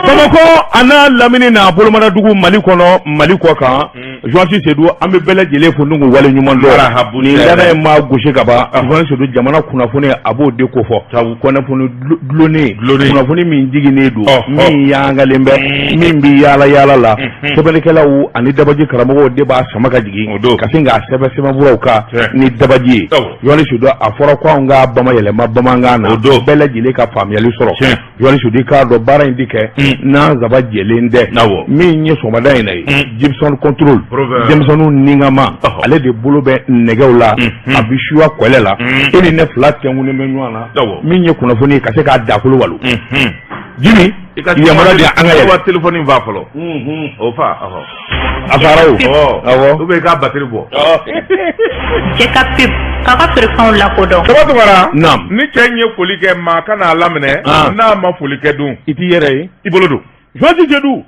Bamako ana lamini na bolomana dugu Mali kɔnɔ Mali kɔ kan Joansi Seydou an bɛ bɛɛ lajɛlen fo n'u wale ɲuman dɔn ni dana ye maa gosi ka ban Joansi Seydou jamana kunnafoni a b'o de ko fɔ kunnafoni dulonnen kunnafoni min jiginnen don min yangalen bɛ min bi yaala yaala la sɛbɛnnikɛlaw ani dabaji karamɔgɔw de b'a sama ka jigin ka sin k'a sɛbɛn sɛbɛnfuraw kan ni dabaji ye Joansi Seydou a fɔra ko anw ka bamayɛlɛma bamanankan na bɛɛ lajɛlen ka faamuyali sɔrɔ Joansi Seydou k'a dɔn baara in bi kɛ n'an zaba jɛlen dɛ min ye sɔgɔmada in na ye Gibson control denmisɛnninw ningama ale de bolo bɛ nɛgɛw la a bi suya kɔlɛ la e ni ne fila tɛnkunnen bɛ ɲɔgɔn na min ye kunnafoni ka se k'a dakolo walo Jimi yamana de an ka yɛlɛ téléphone va fɔlɔ o fa a fara o awɔ ou bien k'a batterie bɔ Jekafo k'a ka préférence lakodɔn Sabatubara naam ni cɛ in ye foli kɛ maa kana laminɛ n'a ma foli kɛ dun i t'i yɛrɛ ye i bolo don Joansi Seydou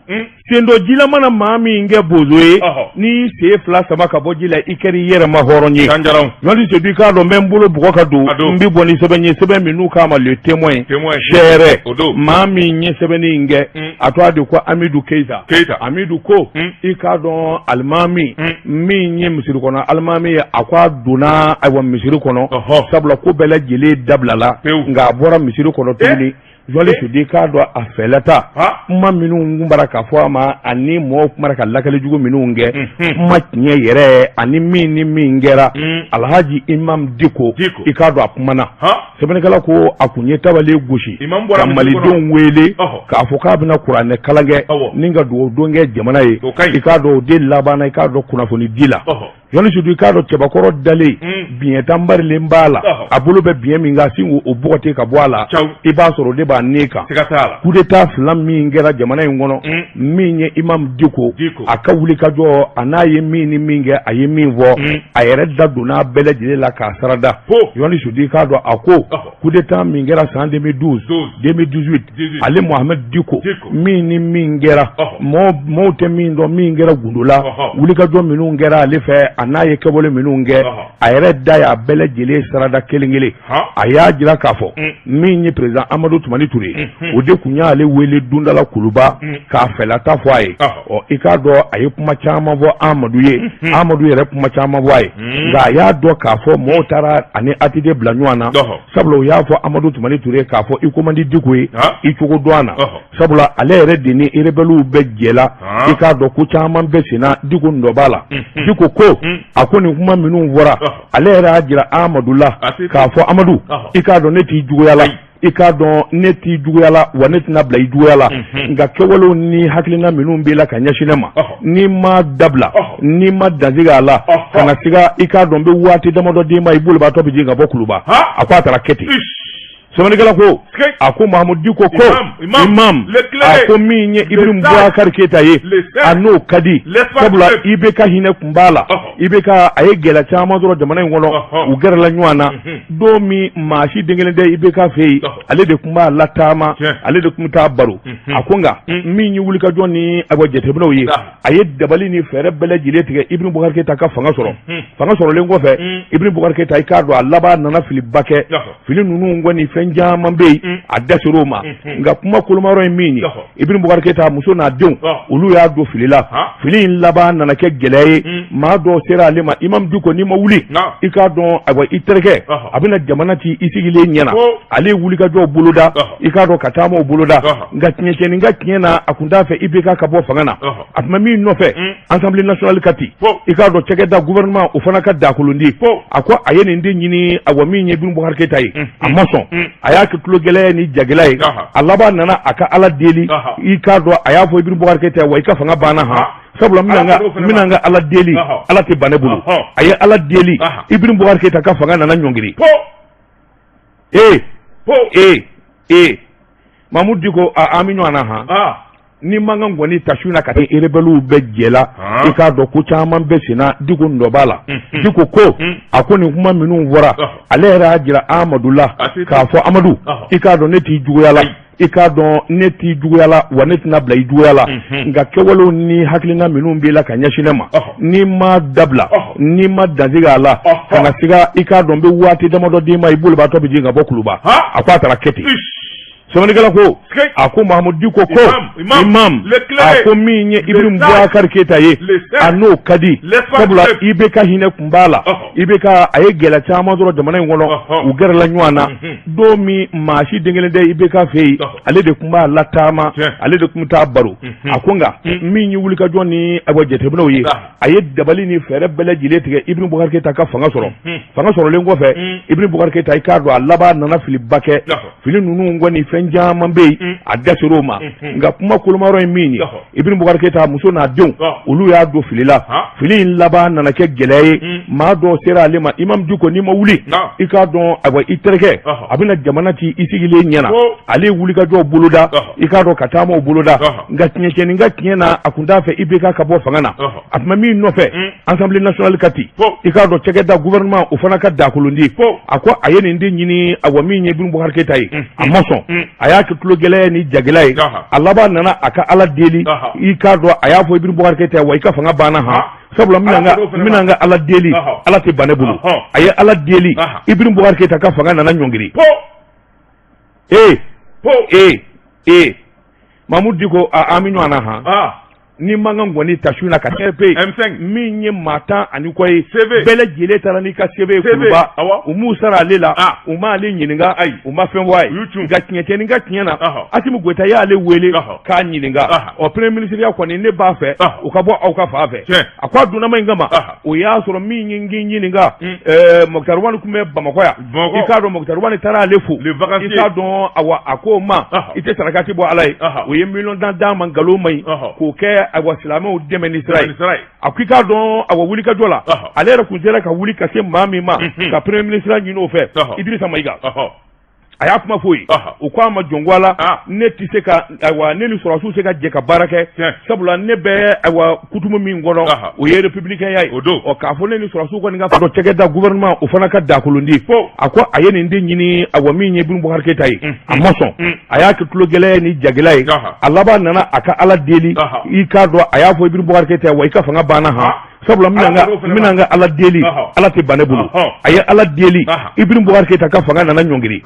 sendo jila mana maa min kɛ bozo ye ni sen fila saba ka bɔ ji la i kɛra i yɛrɛ ma hɔrɔn ye Joansi Seydou k'a dɔn n bɛ n bolo bugɔ ka don n bɛ bɔ ni sɛbɛn ye sɛbɛn min n'u k'a ma le témoin sɛɛrɛ maa min ye sɛbɛnni in kɛ a tɔgɔ de ko Amidou Keita Amidou ko i k'a dɔn alimami min ye misiri kɔnɔ alimami ye a ko a donna ayiwa misiri kɔnɔ sabula ko bɛɛ lajɛlen dabilala nka a bɔra misiri kɔnɔ tuguni Joansi Seydou k'a dɔn a fɛlɛta kuma minnu kunbara ka fɔ a ma ani mɔgɔw kunbara ka lakali jugu minnu kɛ kuma tiɲɛ yɛrɛ ani min ni min kɛra Alhaji Imam Diko i k'a dɔn a kumana sɛbɛnnikɛla ko a kun ye tabale gosi ka malidenw wele k'a fɔ k'a bɛna kuranɛ kalan kɛ ni ka dugawu don kɛ jamana ye i k'a dɔn o de labanna i k'a dɔn kunnafoni di la Joansi Seydou i k'a dɔn cɛbakɔrɔ dalen biɲɛ tanbarilen b'a la a bolo bɛ biɲɛ min kan sin o bɔgɔti ka bɔ a la i b'a sɔrɔ o de b'a ne kan coup d'état fila min kɛra jamana in kɔnɔ min ye Imam Diko a ka wuli ka jɔ a n'a ye min ni min kɛ a ye min fɔ a yɛrɛ da donna bɛɛ lajɛlen la k'a sarada Joansi Seydou i k'a dɔn a ko coup d'état min kɛra san 2012 2018 ale Mohamed Diko min ni min kɛra mɔɔw tɛ min dɔn min kɛra gundola wulikajɔ minnu kɛra ale fɛ a n'a ye kɛwale minnu kɛ a yɛrɛ da y'a bɛɛ lajɛlen sarada kelen kelen a y'a jira k'a fɔ min ye président Amadou Toumani Touré o de kun y'ale wele dundala kuluba k'a fɛlata fɔ a ye i k'a dɔn a ye kuma caman fɔ Amadou ye Amadou yɛrɛ kuma caman fɔ a ye nka a y'a dɔn k'a fɔ mɔgɔw taara ani ATT bila ɲɔgɔn na sabula o y'a fɔ Amadou Toumani Touré k'a fɔ i ko man di Diko ye i cogo dɔn a na sabula ale yɛrɛ de ni rebelliw bɛɛ jɛla i k'a dɔn ko caman bɛ senna Diko nɔ b'a la Diko ko a ko nin kuma minnu fɔra ale yɛrɛ y'a jira Amadou la k'a fɔ Amadou i k'a dɔn ne t'i juguya la i k'a dɔn ne t'i juguya la wa ne tɛna bila i juguya la nka kɛwalew ni hakilina minnu b'i la ka ɲɛsin ne ma n'i ma dabila n'i ma dansigi a la ka na siga i k'a dɔn n bɛ waati damadɔ d'i ma i bolo b'a tɔ bɛ jigin ka bɔ kuluba a ko a taara kɛ ten sɛbɛnnikɛla ko a ko Mahamudu Diko ko imam a ko min ye Ibrahim Boubacar Keita ye a n'o ka di sabula IBK hinɛ kun b'a la IBK a ye gɛlɛya caman sɔrɔ jamana in kɔnɔ u gɛrɛla ɲɔgɔn na don min maa si den kelen tɛ IBK fɛ yen ale de kun b'a lataama ale de kun bɛ taa baro a ko nka min ye wulikajɔ ni jateminɛw ye a ye dabali ni fɛɛrɛ bɛɛ lajɛlen tigɛ Ibrahim Boubacar Keita ka fanga sɔrɔ fanga sɔrɔlen kɔfɛ Ibrahim Boubacar Keita i k'a dɔn a laban nana filiba kɛ fili ninnu kɔni fɛn caman bɛ yen a dɛsɛr'o ma nka kuma kolomayɔrɔ ye min ye Ibrahim Boubacar Keita muso n'a denw olu y'a don fili la fili in laban nana kɛ gɛlɛya ye maa dɔw sera ale ma Imam Diko n'i ma wuli i k'a dɔn ayiwa i terikɛ a bɛna jamana ci i sigilen ɲɛna ale ye wulikajɔw boloda i k'a dɔn ka taama o boloda nka tiɲɛtiɲɛni ka tiɲɛ na a kun t'a fɛ IBK ka bɔ fanga na a tun bɛ min nɔfɛ Assemblée nationale ka ten i k'a dɔn cɛkɛda gouvernement o fana ka dakolondi a ko a ye nin den ɲini ayiwa min ye Ibrahim Boubacar Keita ye a ma sɔn a y'a kɛ tulo gɛlɛya ni jagɛlɛya ye a laban nana a ka Ala deli i k'a dɔn a y'a fɔ Ibrahim Boubacar Keita wa i ka fanga banna sabula n bɛna n ka Ala deli Ala tɛ ban ne bolo a ye Ala deli Ibrahim Boubacar Keita ka fanga nana ɲɔngiri Mahamudu Diko an bɛ ɲɔgɔn na ni mankan kɔni tasu na ka taa rebelliw bɛɛ jɛla i k'a dɔn ko caman bɛ senna Diko nɔ b'a la Diko ko a ko nin kuma minnu fɔra ale yɛrɛ y'a jira Amadou la k'a fɔ Amadou i k'a dɔn ne t'i juguya la i k'a dɔn ne t'i juguya la wa ne tɛna bila i juguya la nka kɛwalew ni hakilina minnu b'i la ka ɲɛsin ne ma n'i ma dabila n'i ma dansigi a la ka na siga i k'a dɔn n bɛ waati damadɔ d'i ma i bolo b'a tɔ bɛ jigin ka bɔ kuluba a ko a taara kɛ ten sɛbɛnnikɛla ko a ko Mahamadu Diko ko imam a ko min ye Ibrahim Boubacar Keita ye a n'o ka di sabula IBK hinɛ kun b'a la IBK a ye gɛlɛya caman sɔrɔ jamana in kɔnɔ u gɛrɛla ɲɔgɔn na don min maa si den kelen tɛ IBK fɛ yen ale de kun b'a lataama ale de kun t'a baro a ko nka min ye wulikajɔ ni jateminɛw ye a ye dabali ni fɛɛrɛ bɛɛ lajɛlen tigɛ Ibrahim Boubacar Keita ka fanga sɔrɔlen kɔfɛ Ibrahim Boubacar Keita i k'a dɔn a laban nana filiba kɛ fili ninnu kɔni fɛn caman bɛ yen a dɛsɛr'o ma nka kuma kolomayɔrɔ ye min ye Ibrahim Boubacar Keita muso n'a denw olu y'a don fili la fili in laban nana kɛ gɛlɛya ye maa dɔ sera ale ma Imam Diko n'i ma wuli i k'a dɔn i terikɛ a bɛna jamana ci i sigilen ɲɛna ale ye wulikajɔw boloda i k'a dɔn ka taama o boloda nka tiɲɛ ka tiɲɛ na a kun t'a fɛ IBK ka bɔ fanga na a tun bɛ min nɔfɛ Assemblée nationale ka ten i k'a dɔn cɛkɛda gouvernement o fana ka dakolondi a ko a ye nin den ɲini min ye Ibrahim Boubacar Keita ye a ma sɔn a y'a kɛ tulogɛlɛya ni jagɛlɛya ye a laban nana a ka Ala deli i k'a dɔn a y'a fɔ Ibrahim Boubacar Keita wa i ka fanga banna sabula n bɛna n ka Ala deli Ala tɛ ban ne bolo a ye Ala deli Ibrahim Boubacar Keita ka fanga nana ɲɔngiri Mahamadu Diko an bɛ ɲɔgɔn na ni mankan ngoni tashuna ka tepe min ye mata ani ko ye bele jele tara ni ka sebe kuba u musara alela u ma ale nyininga u ma fɛn waye ga tiɲɛ ni ga tiɲɛ na atimu gota ya ale wele ka nyininga o premier ministre ya kɔni ne b'a fɛ u ka bɔ aw ka fa fɛ a ko duna ma ngama o y'a sɔrɔ min nyininga Mokhtar Wani kun bɛ Bamakɔ ya i ka dɔn Mokhtar Wani taara ale fo i ka dɔn a ko ma i tɛ sarakati bɔ ala ye o ye million d'a ma nkalon ma ɲi k'o kɛ awa silamɛw dɛmɛ ni sira ye a ko i k'a dɔn awa wulikajɔ la ale yɛrɛ kun sera ka wuli ka se maa min ma ka premier ministre ɲini o fɛ Idrissa Maïga a y'a kuma fɔ ye o ko a ma jɔn la ne tɛ se ka awa ne ni sɔrɔsiw se ka jɛ ka baara kɛ sabula ne bɛ awa kutumu min kɔnɔ o ye républicain ya ye k'a fɔ ne ni sɔrɔsiw kɔni ka fɔ cɛkɛda gouvernement o fana ka dakolondi a ko a ye nin den ɲini awa min ye Ibrahim Boubacar Keita ye a ma sɔn a y'a kɛ tulogɛlɛya ni jagɛlɛya ye a laban nana a ka Ala deli i k'a dɔn a y'a fɔ Ibrahim Boubacar Keita wa i ka fanga banna sabula n bɛna n ka Ala deli Ala tɛ ban ne bolo a ye Ala deli Ibrahim Boubacar Keita ka fanga nana ɲɔngiri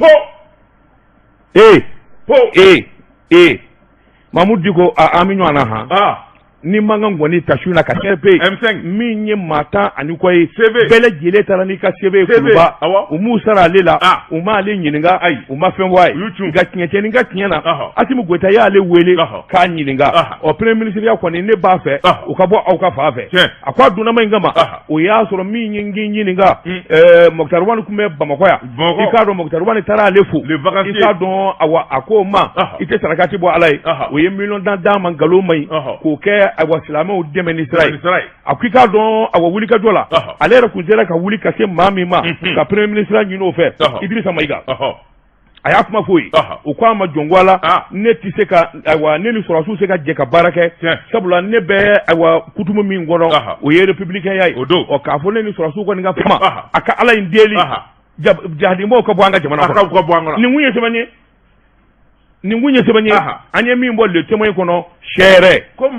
Mahamadu Diko an bɛ ɲɔgɔn na ni mankan ngoni tashuna ka tepe min ye mata ani ko ye bele jele tara ni ka sebe kuba u musara alela u ma ale nyininga u ma fɛn waye ga tiɲɛ ni ga tiɲɛ na atimu gota ya ale wele ka nyininga o premier ministre ya kɔni ne b'a fɛ u ka bɔ aw ka fa fɛ a ko duna ma ngama o y'a sɔrɔ min ye ɲininga Mokhtar Wani kun bɛ Bamakɔ ya i k'a dɔn Mokhtar Wani taara ale fo i k'a dɔn a ko ma i tɛ sarakati bɔ ala ye o ye million d'a ma nkalon ma ɲi k'o kɛ awa silamɛw dɛmɛ ni sira ye a ko i k'a dɔn awa wulikajɔ la ale yɛrɛ kun sera ka wuli ka se maa min ma ka premier ministre ɲini o fɛ Idrissa Maïga a y'a kuma fɔ ye o ko a ma jɔn la ne tɛ se ka awa ne ni sɔrɔsiw se ka jɛ ka baara kɛ sabula ne bɛ awa kutumu min kɔnɔ o ye républicain ya ye k'a fɔ ne ni sɔrɔsiw kɔni ka kuma a ka Ala in deli jahadimɔgɔw ka bɔ an ka jamana kɔnɔ nin kun ye sɛbɛn ye nin kun ye sɛbɛn ye an ye min bɔ le témoin kɔnɔ sɛɛrɛ ko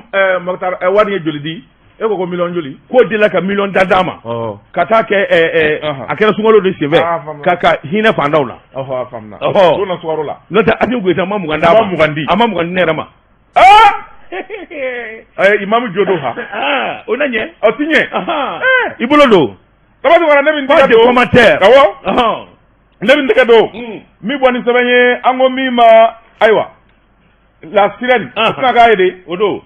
Mokhtar wari ye joli di e ko million joli ko dila ka million d'a ma ka taa kɛ a kɛra sunkalo de senfɛ ka hinɛ fandaw la na sukaro la n'o tɛ Asimu Goyita ma mugan d'a ma a ma mugan di ne yɛrɛ ma Imam Jodo o na ɲɛ o ti ɲɛ i bolo don tabati ne bɛ tɛgɛ don commentaire awɔ ne bɛ tɛgɛ don min bɔ ni sɛbɛn ye an ko min ma ayiwa la sirène o tɛna k'a ye de o don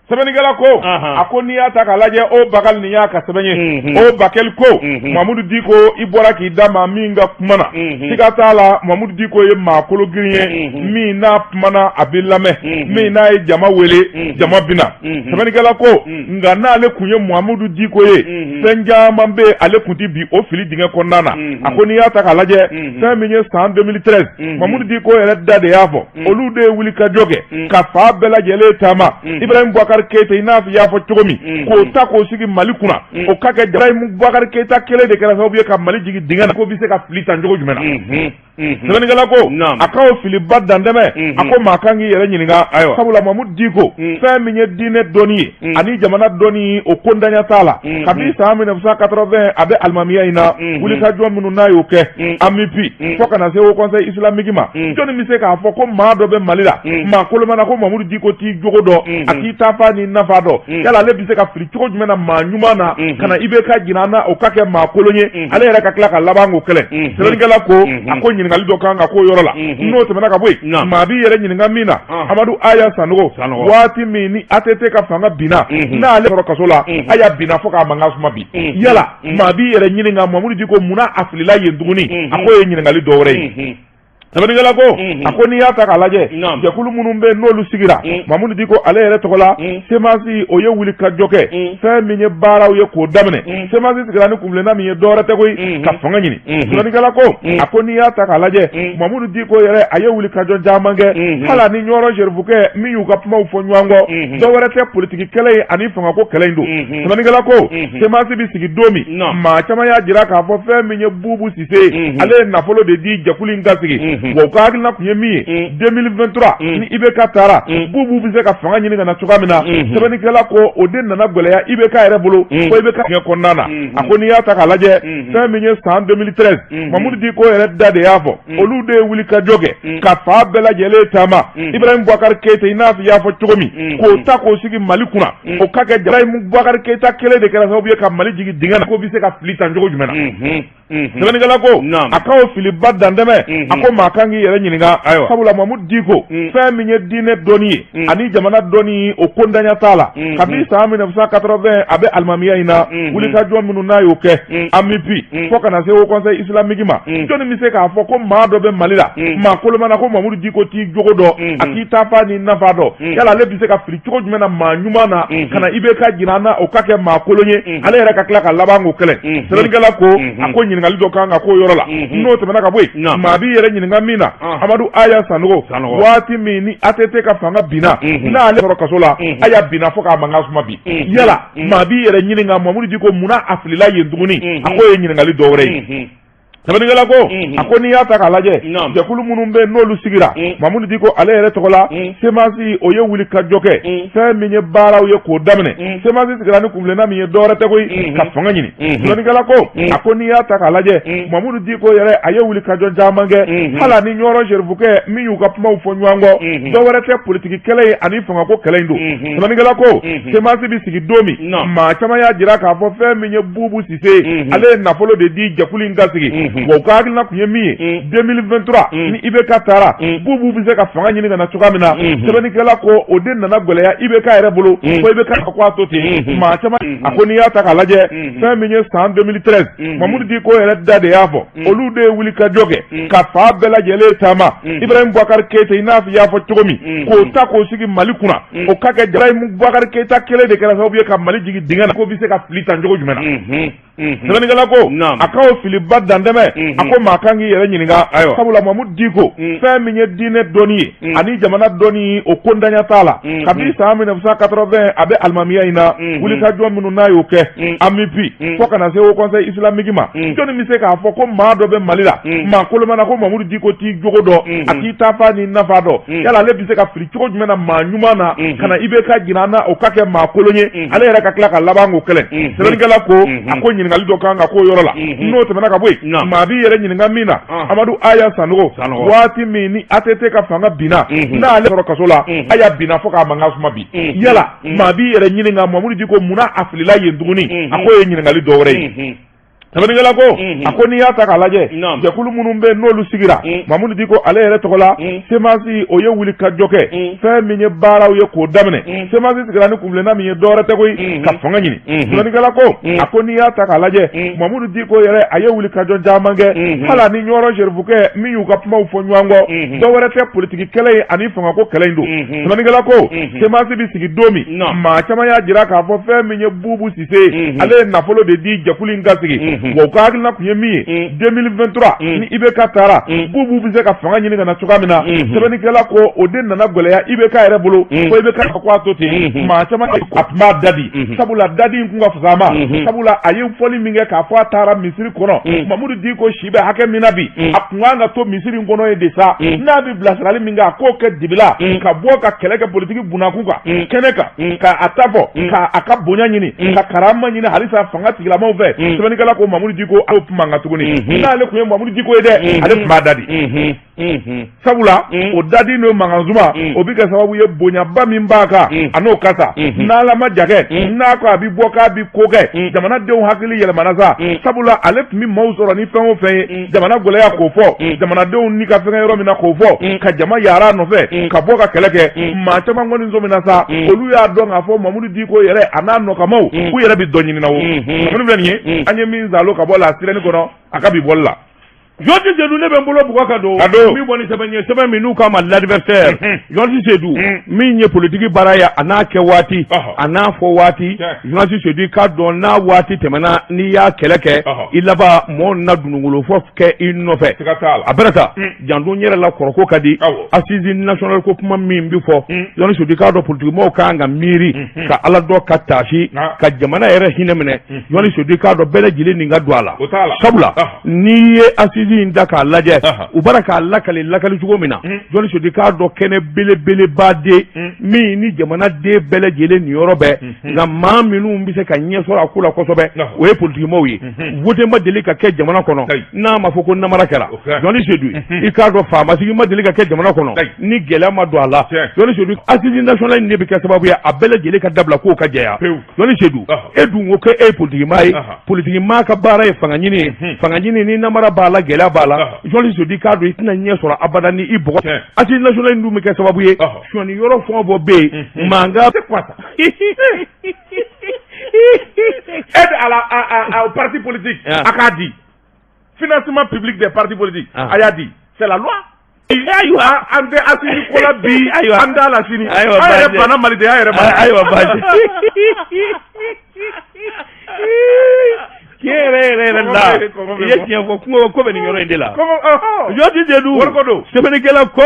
sɛbɛnnikɛla ko a ko n'i y'a ta k'a lajɛ o Bakari nin y'a ka sɛbɛn ye o Bakɛli ko Mahamadu Diko i bɔra k'i da maa min ka kuma na siga t'a la Mahamadu Diko ye maa kolo girin ye min n'a kumana a bɛ lamɛn min n'a ye jama wele jama bina sɛbɛnnikɛla ko nka n'ale kun ye Mahamadu Diko ye fɛn caman bɛ ale kun ti bi o fili dingɛ kɔnɔna na a ko n'i y'a ta k'a lajɛ fɛn min ye san 2013 Mahamadu Diko yɛrɛ da de y'a fɔ olu de ye wulikajɔ kɛ ka fa bɛɛ lajɛlen taama Ibrahim Boubacar Boubacar Keita ina fi ya fo cogomi ko ta ko sigi Mali kuna o ka ke Ibrahim Boubacar Keita kele de kala sababu ka Mali jigi dingana ko bi se ka fili tan jogo jumena sebani gala ko akaw fili badda ndeme ako makangi yere nyininga sabula Mahmoud Diko fe minye dine doni ani jamana doni o kondanya tala kabisa 1980 abe almamiya ina wuli ka jom minu na yoke amipi foka na se o conseil islamique ma joni mi se ka fo ko ma do be Malila ma ko mana ko Mahmoud Diko ti jogo do akita fa ni nafa do yala le bi se ka fili jogo jumena ma nyuma na kana ibe ka jinana o kake ma kolonye ale yere ka klaka labango kele sebani gala ko ako ngali do kanga ko yorola no te menaka boy ma bi yere nyinga mina amadu aya sanogo wati mini atete ka fanga bina na ale ro kasola aya bina foka manga suma bi yala ma bi yere nyinga Mahmoud Diko muna aflila yenduguni ako nyinga li dowre sabani gala ko ako ni yata kalaje jakulu munumbe nolu sigira Mahmoud Diko ale yere tokola semasi oye wuli ka joke fe minye bara oye ko damne semasi sigira ni kumle na minye dora te koy ka fanga nyini sabani gala ko ako ni yata kalaje Mahmoud Diko yere aye wuli ka jon jamange hala ni nyoro jervuke mi yu ka puma ufo nywango dowere te politiki kele ani fanga ko kele ndo sabani gala ko semasi bi sigi domi ma chama ya jira ka fo fe minye bubu sise ale na folo de di jakuli ngasigi wo ka na kunye mi 2023 ni ibe ka tara bubu bi se ka fanga nyini na chuka mina sebani kala ko odin na gole ya ibe ka ere bulu ko ibe ka nye konnana akoni ya ta kalaje fe minye 2013 Mahmoud Diko ere dade yafo olude wuli ka joge ka fa bela jele tama Ibrahim Boubacar Keita ina fi yafo chugomi ko ta ko sigi Mali kuna o ka ke Ibrahim Boubacar Keita kele de kala sababu ka Mali jigi dingana ko bi se ka flita njogo jumena sebani kala ko akaw fili badda ndeme ako makangi yere nyininga sabula Mahmoud Diko fe minye dine doni ani jamana doni o kondanya tala kabisa 1980 abe almamiya ina wuli ka jom minu na yoke amipi foka na se o conseil islamique ma joni mi se ka fo ko ma do be Malila ma ko mana ko Mahmoud Diko ti jogo do akita fa ni nafa do yala le bi se ka fili jogo jumena ma nyuma na kana ibe ka jinana o kake ma kolonye ale yere ka klaka labango kele sebani gala ko ako nyininga lido kanga ko yorola no te menaka boy ma bi yere nyininga mina amadu aya sanogo wati mini atete ka fanga bina na ale ro kasola aya bina foka manga suma bi yala ma bi yere nyininga Mahmoud Diko muna aflila yenduguni ako nyininga li dowre sabani gala ko ako ni yata kalaje jakulu munumbe nolu sigira Mahmoud Diko ale yere tokola semasi oye wuli ka joke fe minye bara oye ko damne semasi sigira ni kumle na minye dora te koy ka fanga nyini sabani gala ko ako ni yata kalaje Mahmoud Diko yere aye wuli ka jon jamange hala ni nyoro jervuke mi yu ka puma ufo nywango dowere te politiki kele ani fanga ko kele ndo sabani gala ko semasi bi sigi domi ma chama ya jira ka fo fe minye bubu sise ale na folo de di jakuli ngasigi wo ka na kunye mi 2023 ni ibe ka tara bubu bi se ka fanga nyini na chuka mina sebani kala ko odin na gole ya ibe ka ere bulu ko ibe ka kwa tote ma chama akoni ya ta kalaje fe minye 2013 Mahmoud Diko ere dade yafo olude wuli ka joge ka fa bela jele tama Ibrahim Boubacar Keita ina fi yafo chugomi ko ta ko sigi Mali kuna o ka ke Ibrahim Boubacar Keita kele de kala sababu ka Mali jigi dingana ko bi se ka flita njogo jumena sebani kala ko akaw fili badda ndeme ako makangi yere nyininga sabula Mahmoud Diko fe minye dine doni ani jamana doni o kondanya tala kabisa 1980 abe almamiya ina wuli ka jom minu na yoke amipi foka na se o conseil islamique ma joni mi se ka fo ko ma do be Malila ma ko mana ko Mahmoud Diko ti jogo do akita fa ni nafa do yala le bi se ka fili jogo jumena ma nyuma na kana ibe ka jinana o kake ma kolonye ale yere ka klaka labango kele sebani gala ko ako nyininga lido kanga ko yorola no te menaka boy ma bi yere nyininga mina amadu aya sanogo wati mini atete ka fanga bina na ale ro kasola aya bina foka manga suma bi yala ma bi yere nyininga Mahmoud Diko muna aflila yenduguni ako nyininga li dowre sabani gala ko ako ni yata kalaje jakulu munumbe nolu sigira Mahmoud Diko ale yere tokola semasi oye wuli ka joke fe minye bara oye ko damne semasi sigira ni kumle na minye dora te koy ka fanga nyini sabani gala ko ako ni yata kalaje Mahmoud Diko yere aye wuli ka jon jamange hala ni nyoro jervuke mi yu ka puma ufo nywango dowere te politiki kele ani fanga ko kele ndo sabani gala ko semasi bi sigi domi ma chama ya jira ka fo fe minye bubu sise ale na folo de di jakuli ngasigi wa ka hakilina kun ye min ye 2023 ni IBK taara bubu bɛ se ka fanga ɲini ka na cogoya min na sɛbɛnnikɛla ko o de nana gɛlɛya IBK yɛrɛ bolo ko IBK ko a to ten maa caman a tun b'a dadi sabula dadi in kun ka fisa a ma sabula a ye fɔli min kɛ k'a fɔ a taara misiri kɔnɔ Mamudu Diko si bɛ hakɛ min na bi a kun kan ka to misiri in kɔnɔ ye de sa n'a bɛ bilasirali min kɛ a k'o kɛ dibila ka bɔ ka kɛlɛ kɛ politiki bunakun kan kɛnɛ kan ka a ta fɔ ka a ka bonya ɲini ka karama ɲini halisa fanga tigilamaw fɛ sɛbɛnnikɛla ko Mamudu Diko a kuma kan tuguni n'ale kun ye Mamudu Diko ye dɛ ale tun b'a dadi sabula o dadi n'o mankanzuma o bɛ kɛ sababu ye bonyaba min b'a kan a n'o kasa n'ala ma jakɛ n'a ko a bɛ bɔ k'a bɛ ko kɛ jamanadenw hakili yɛlɛmana sa sabula ale tun bɛ maaw sɔrɔ ni fɛn o fɛn ye jamana gɛlɛya k'o fɔ jamanadenw ni ka fɛngɛ yɔrɔ min na k'o fɔ ka jama yaara nɔfɛ ka bɔ ka kɛlɛ kɛ maa caman kɔni so min na sa olu y'a dɔn k'a fɔ Mamudu Diko yɛrɛ a n'a nɔkamaw u yɛrɛ bɛ dɔ ɲinina o minnu filɛ nin ye an ye min zalo ka bɔ la sirɛni kɔnɔ a ka bi bɔli la Jɔnti Seydou ne bɛ n bolo bugɔ ka don min bɔ ni sɛbɛn ye sɛbɛn min n'u k'a ma l'adversaire Jɔnti Seydou min ye politiki baara ye a n'a kɛ waati a n'a fɔ waati Jɔnti Seydou k'a dɔn n'a waati tɛmɛna n'i y'a kɛlɛ kɛ i laban mɔgɔw na dundugolo fɔ kɛ i nɔfɛ a bɛrɛ ta janto n yɛrɛ la kɔrɔko ka di assise nationale ko kuma min bi fɔ Jɔnti Seydou k'a dɔn politigimɔgɔw kan ka miiri ka ala dɔ ka taasi ka jamana yɛrɛ hinɛ minɛ Jɔnti Seydou k'a dɔn bɛɛ lajɛlen nin ka don a la sabula n'i ye assise in da k'a lajɛ u bara k'a lakali cogo min na Jɔnti Seydou k'a dɔn kɛnɛ belebeleba de min ni jamanaden bɛɛ lajɛlen niyɔrɔ bɛɛ nka maa minnu bɛ se ka ɲɛ sɔrɔ a ko la kosɛbɛ o ye politigimɔgɔw ye vote ma deli ka kɛ jamana kɔnɔ n'a ma fɔ ko namara kɛra Jɔnti Seydou i k'a dɔn faamasigi ma deli ka kɛ jamana kɔnɔ ni gɛlɛya ma don a la Jɔnti Seydou assise nationale de bɛ kɛ sababu ye a bɛɛ lajɛlen ka dabila k'o ka jɛya Jɔnti Seydou e dun ko k'e ye politikimaa ye politikimaa ka baara ye fanga ɲini ye fanga ɲini ni namara b'a la gɛlɛya b'a la Jɔnti Seydou k'a dɔn i tɛna ɲɛ sɔrɔ abada ni i bɔgɔ assise nationale dun bɛ kɛ sababu ye sɔni yɔrɔ fɛn o fɛn bɛ yen mankan tɛ kwasa aide à au parti politique a k'a di financement public des partis politiques a y'a di c'est la loi ayiwa an tɛ assise ko la bi an t'a la sini an yɛrɛ banna malidenya yɛrɛ ma ayiwa baasi yɛrɛ la i ye tiɲɛ fɔ kungo ko bɛ nin yɔrɔ in de la Jɔnti Seydou sɛbɛnnikɛla ko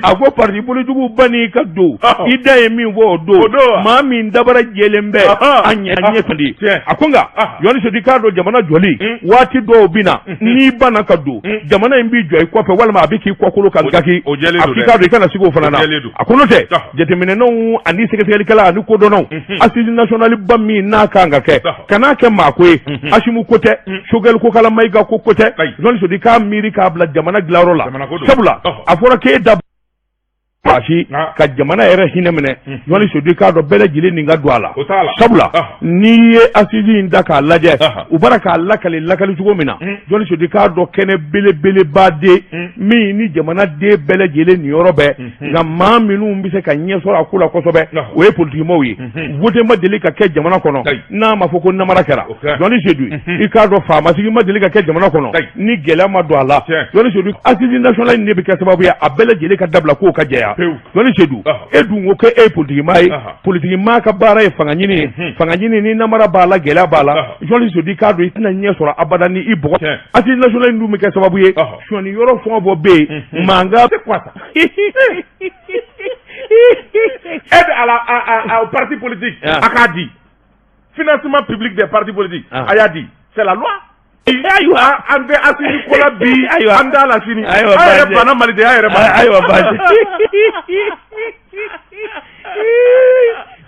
a ko parti politigiw banni ka don i da ye min fɔ o don maa min dabara jɛlen bɛ a ɲɛ kandi a ko nka Jɔnti Seydou k'a dɔn jamana jɔli waati dɔw bɛ na n'i banna ka don jamana in b'i jɔ i kɔfɛ walima a bɛ k'i kɔkolo ka gaki a k'i k'a dɔn i kana sigi o fana na a ko n'o tɛ jateminɛnenw ani sɛgɛsɛgɛlikɛla ani kodɔnnaw assise nationale ba min n'a kan ka kɛ kan'a kɛ maa ko ye ko tɛ Choguel ko kala Mayiga ko tɛ Jɔnti Seydou k'a miiri k'a bila jamana dilanyɔrɔ la sabula a fɔra k'e da baasi ka jamana yɛrɛ hinɛ minɛ Jɔnti Seydou k'a dɔn bɛɛ lajɛlen nin ka don a la sabula n'i ye assise in da k'a lajɛ u bara k'a lakali cogo min na Jɔnti Seydou k'a dɔn kɛnɛ belebeleba de min ni jamanaden bɛɛ lajɛlen niyɔrɔ bɛɛ nka maa minnu bɛ se ka ɲɛ sɔrɔ a ko la kosɛbɛ o ye politigimɔgɔw ye vote ma deli ka kɛ jamana kɔnɔ n'a ma fɔ ko namara kɛra Jɔnti Seydou i k'a dɔn faamasigi ma deli ka kɛ jamana kɔnɔ ni gɛlɛya ma don a la Jɔnti Seydou assise nationale de bɛ kɛ sababu ye a bɛɛ lajɛlen ka dabila k'o ka jɛya Jɔnti Seydou e dun ko k'e ye politikimaa ye politikimaa ka baara ye fanga ɲini ye fanga ɲini ni namara b'a la gɛlɛya b'a la Jɔnti Seydou k'a dɔn i tɛna ɲɛ sɔrɔ abada ni i bɔgɔ assise nationale dun bɛ kɛ sababu ye sɔni yɔrɔ fɛn o fɛn bɛ yen mankan tɛ kwasa aide à au parti politique a k'a di financement public des partis politiques a y'a di c'est la loi ayiwa an tɛ assise ko la bi an t'a la sini an yɛrɛ banna malidenya yɛrɛ ma ayiwa baasi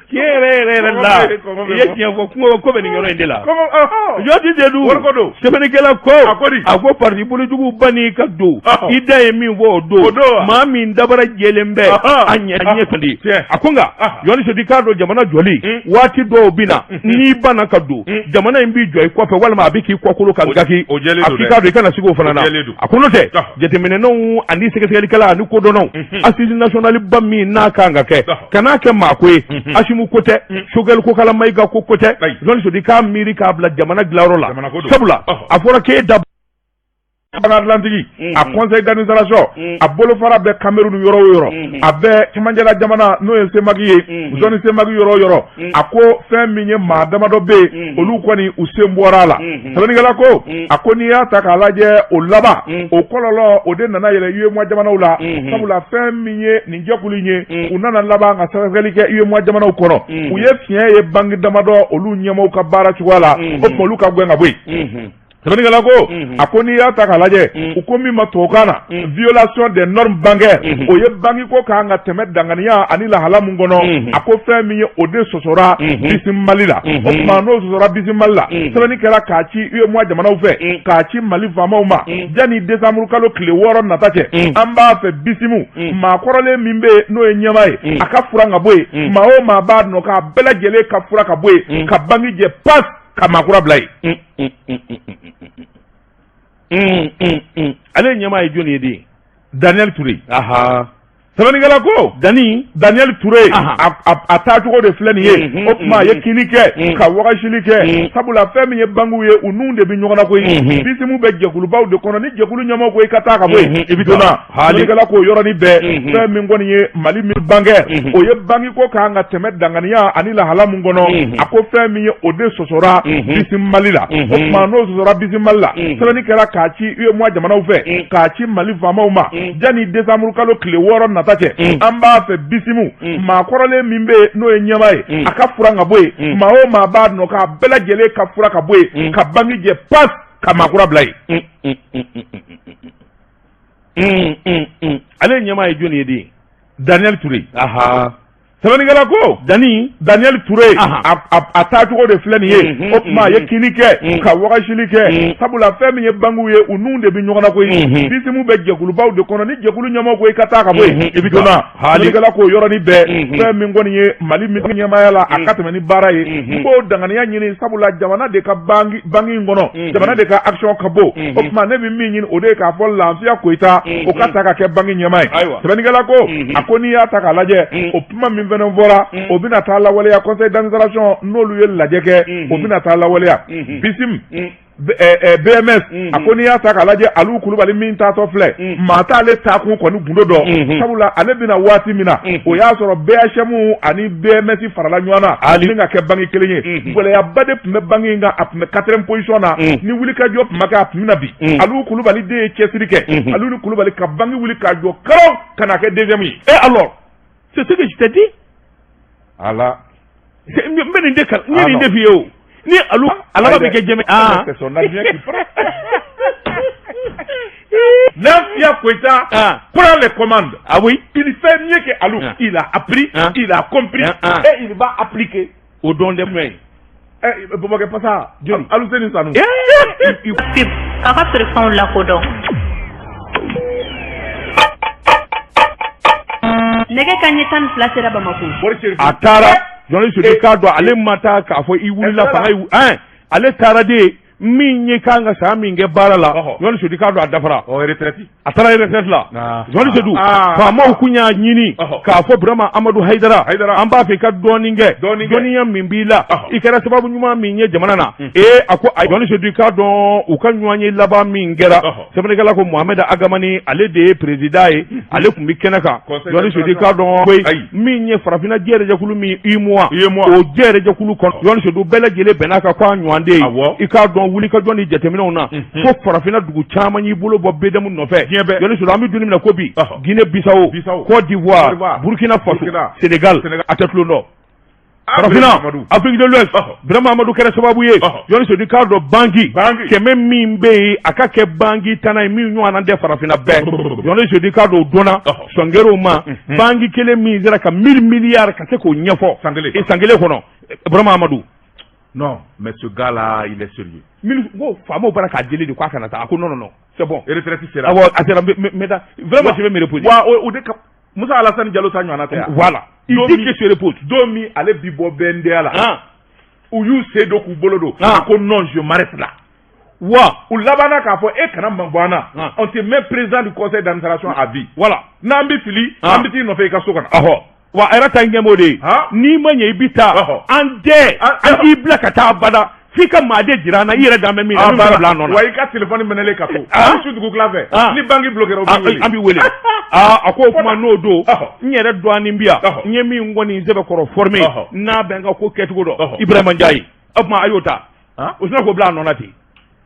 yɛrɛ la i ye tiɲɛ fɔ kungo ko bɛ nin yɔrɔ in de la Jɔnti Seydou sɛbɛnnikɛla ko a ko parti politigiw banni ka don i da ye min fɔ o don maa min dabara jɛlen bɛ a ɲɛ kandi a ko nka Jɔnti Seydou k'a dɔn jamana jɔli waati dɔw bɛ na n'i banna ka don jamana in b'i jɔ i kɔfɛ walima a bɛ k'i kɔkolo ka gaki a k'i k'a dɔn i kana sigi o fana na a ko n'o tɛ jateminɛnenw ani sɛgɛsɛgɛlikɛla ani kodɔnnaw assise nationale ba min n'a kan ka kɛ kan'a kɛ maa ko ye ko tɛ Choguel ko kala Mayiga ko tɛ Jɔnti Seydou k'a miiri k'a bila jamana dilanyɔrɔ la sabula a fɔra k'e da Atlantique a conseil d'administration a bolofara bɛ Cameroun yɔrɔ o yɔrɔ a bɛ cɛmancɛla jamana n'o ye Semagi ye zone Semagi yɔrɔ o yɔrɔ a ko fɛn min ye maa damadɔ bɛ yen olu kɔni u sen bɔra a la sɛbɛnnikɛla ko a ko n'i y'a ta k'a lajɛ o laban o kɔlɔlɔ o de nana yɛlɛ UEMOA jamanaw la sabula fɛn min ye nin jɛkulu ye u nana laban ka sɛgɛsɛgɛli kɛ UEMOA jamanaw kɔnɔ u ye fiɲɛ ye banque damadɔ olu ɲɛmaaw ka baara cogoya la o tuma olu ka gɛn ka bɔ yen sɛbɛnnikɛla ko a ko n'i y'a ta k'a lajɛ u ko min ma tubabukan na violation des normes bancaires o ye banque ko kan ka tɛmɛ danganiya ani lahala mun kɔnɔ a ko fɛn min ye o de sɔsɔra bisi Mali la o tuma n'o sɔsɔra bisi Mali la sɛbɛnni kɛra k'a ci UEMOA jamanaw fɛ k'a ci Mali faamaw ma yanni décembre kalo tile 6 nata cɛ an b'a fɛ bisimu maa kɔrɔlen min bɛ n'o ye ɲɛmaa ye a ka furan ka bɔ yen maa o maa b'a nɔ k'a bɛɛ lajɛlen ka fura ka bɔ yen ka banque jɛ pas ka maakura bila yen ale ɲɛmaa ye jɔnni ye de Daniel Touré sɛbɛnnikɛla ko Daniel Touré a taacogo de filɛ nin ye o tuma a ye kini kɛ ka wagasili kɛ sabula fɛn min ye banguw ye u n'u de bɛ ɲɔgɔn na koyi bisimu bɛ jɛkulubaw de kɔnɔ ni jɛkulu ɲɛmɔgɔ ko i ka taa ka bɔ yen i bɛ donna sɛbɛnnikɛla k'o yɔrɔnin bɛɛ fɛn min kɔni ye Mali min bancaire o ye banque ko kan ka tɛmɛ danganiya ani lahala mun kɔnɔ a ko fɛn min ye o de sɔsɔra bisi Mali la o tuma n'o sɔsɔra bisi Mali la sɛbɛnni kɛra k'a ci UEMOA jamanaw fɛ k'a ci Mali faamaw ma yanni décembre kalo tile 6 nata cɛ an b'a fɛ bisimu maa kɔrɔlen min bɛ yen n'o ye ɲɛmaa ye a ka furan ka bɔ yen maa o maa b'a nɔ k'a bɛɛ lajɛlen ka fura ka bɔ yen ka banque jɛ pas ka maakura bila yen ale ɲɛmaa ye jɔnni ye de Daniel Touré sɛbɛnnikɛla ko Daniel Touré a taacogo de filɛ nin ye o tuma a ye kini kɛ ka wagasili kɛ sabula fɛn min ye banguw ye u n'u de bɛ ɲɔgɔn na koyi bisimu bɛ jɛkulubaw de kɔnɔ ni jɛkulu ɲɛmɔgɔ ko i ka taa ka bɔ yen i bɛ donna sɛbɛnnikɛla k'o yɔrɔnin bɛɛ fɛn min kɔni ye Mali min ɲɛmaaya la a ka tɛmɛ ni baara ye n b'o danganiya ɲini sabula jamana de ka banque in kɔnɔ jamana de ka action ka bɔ o tuma ne bɛ min ɲini o de ye k'a fɔ Lafiya Koyita o ka ta ka kɛ banque ɲɛmaa ye sɛbɛnnikɛla ko a ko n'i y'a ta k'a lajɛ o kuma min fɛnɛ fɔra o bɛna taa lawaleya conseil d'administration n'olu ye lajɛ kɛ o bɛna taa lawaleya bisim BMS a ko n'i y'a ta k'a lajɛ Aliou Kulubali min taatɔ filɛ maa t'ale taakun kɔni gundo dɔn sabula ale bɛna waati min na o y'a sɔrɔ BHM ani BMS farala ɲɔgɔn na min ka kɛ banque kelen ye gɛlɛyaba de tun bɛ banque in kan a tun bɛ 4e position na ni wulikajɔ tun ma kɛ a tun bɛna bi Aliou Kulubali de ye cɛsiri kɛ Aliou Kulubali ka banque wuli ka jɔ karaw ka na kɛ 2e ye alors c'est ce que je t'ai dit ala n bɛ nin de kan n ye nin de f'i ye o ni Aliou ala bɛ kɛ jɛmɛ c'est son avenir qui prend Lafiya Koyita prend les commandes oui il fait mieux que Aliou il a appris il a compris et il va appliquer au don des moyens Bobakɛ pasa joli Aliou Seni Sanu a ka pression lakodɔn nɛgɛ kanɲɛ 12 sera Bamako a taara jɔnni sodi k'a dɔn ale ma taa k'a fɔ i wulila fanga ye ale taara de min ye kan ka san min kɛ baara la jɔnni sodi k'a dɔn a dafara a taara retraite la jɔnni sodi faamaw kun y'a ɲini k'a fɔ Burama Amadu Hayidara an b'a fɛ i ka dɔɔnin kɛ dɔnniya min b'i la i kɛra sababu ɲuman min ye jamana na a ko jɔnni sodi k'a dɔn u ka ɲɔgɔn ye laban min kɛra sɛbɛnnikɛla ko Mohamed Agamani ale de ye président ye ale tun bɛ kɛnɛ kan jɔnni sodi k'a dɔn min ye farafinna jɛrɛjɛkulu min UEMOA o jɛrɛjɛkulu kɔnɔ jɔnni sodi bɛɛ lajɛlen bɛn'a kan k'a ɲɔgɔn de ye i k'a dɔn wuli ka jɔn ni jateminɛw na fo farafinna dugu caman y'i bolo bɔ BDM nɔfɛ jɔnni sodi an bɛ dumuni na ko bi Guinée Bissau Côte d'Ivoire Burkina Faso Sénégal a tɛ tulon dɔn farafinna Afrique de l'Ouest Burama Amadu kɛra sababu ye jɔnni sodi k'a dɔn banque kɛmɛ min bɛ yen a ka kɛ banque tana ye min ɲɔgɔnna tɛ farafinna bɛɛ jɔnni sodi k'a dɔn donna sɔngɛrɛw ma banque kelen min sera ka 1000 milliards ka se k'o ɲɛfɔ san kelen kɔnɔ Burama Amadu non mais ce gars là il est sérieux ko faamaw bara k'a deli de k'a kana taa a ko non c'est bon retraite sera awɔ a sera mais vraiment je vais me reposer wa o de ka Musa Alassane Diallo ta ɲɔgɔnna tɛ voilà il dit que se repose don min ale bi bɔ BNDA la u y'u se do k'u bolo don a ko non je m'arrête là wa u labanna k'a fɔ e kana man bɔ an na on te met président du conseil d'administration à vie voilà n'an bɛ fili an bɛ t'i nɔfɛ i ka so kɔnɔ wa a yɛrɛ ta ɲɛmɔgɔ de ye n'i ma ɲɛ i bɛ taa an tɛ an k'i bila ka taa bada f'i ka maa de jira an na i yɛrɛ dan bɛ min na min bɛ bila a nɔ na. Wa i ka téléphone minɛlen ka to. Su dugu tila fɛ. Ni banque bloquera o b'i wele. An b'i wele. A ko o kuma n'o don n yɛrɛ dɔɔnin bi yan n ye min kɔni sɛbɛn kɔrɔ formé n'a bɛ n ka ko kɛcogo dɔn Ibrahima Ndiaye o tuma a y'o ta o sina k'o bila a nɔ na ten.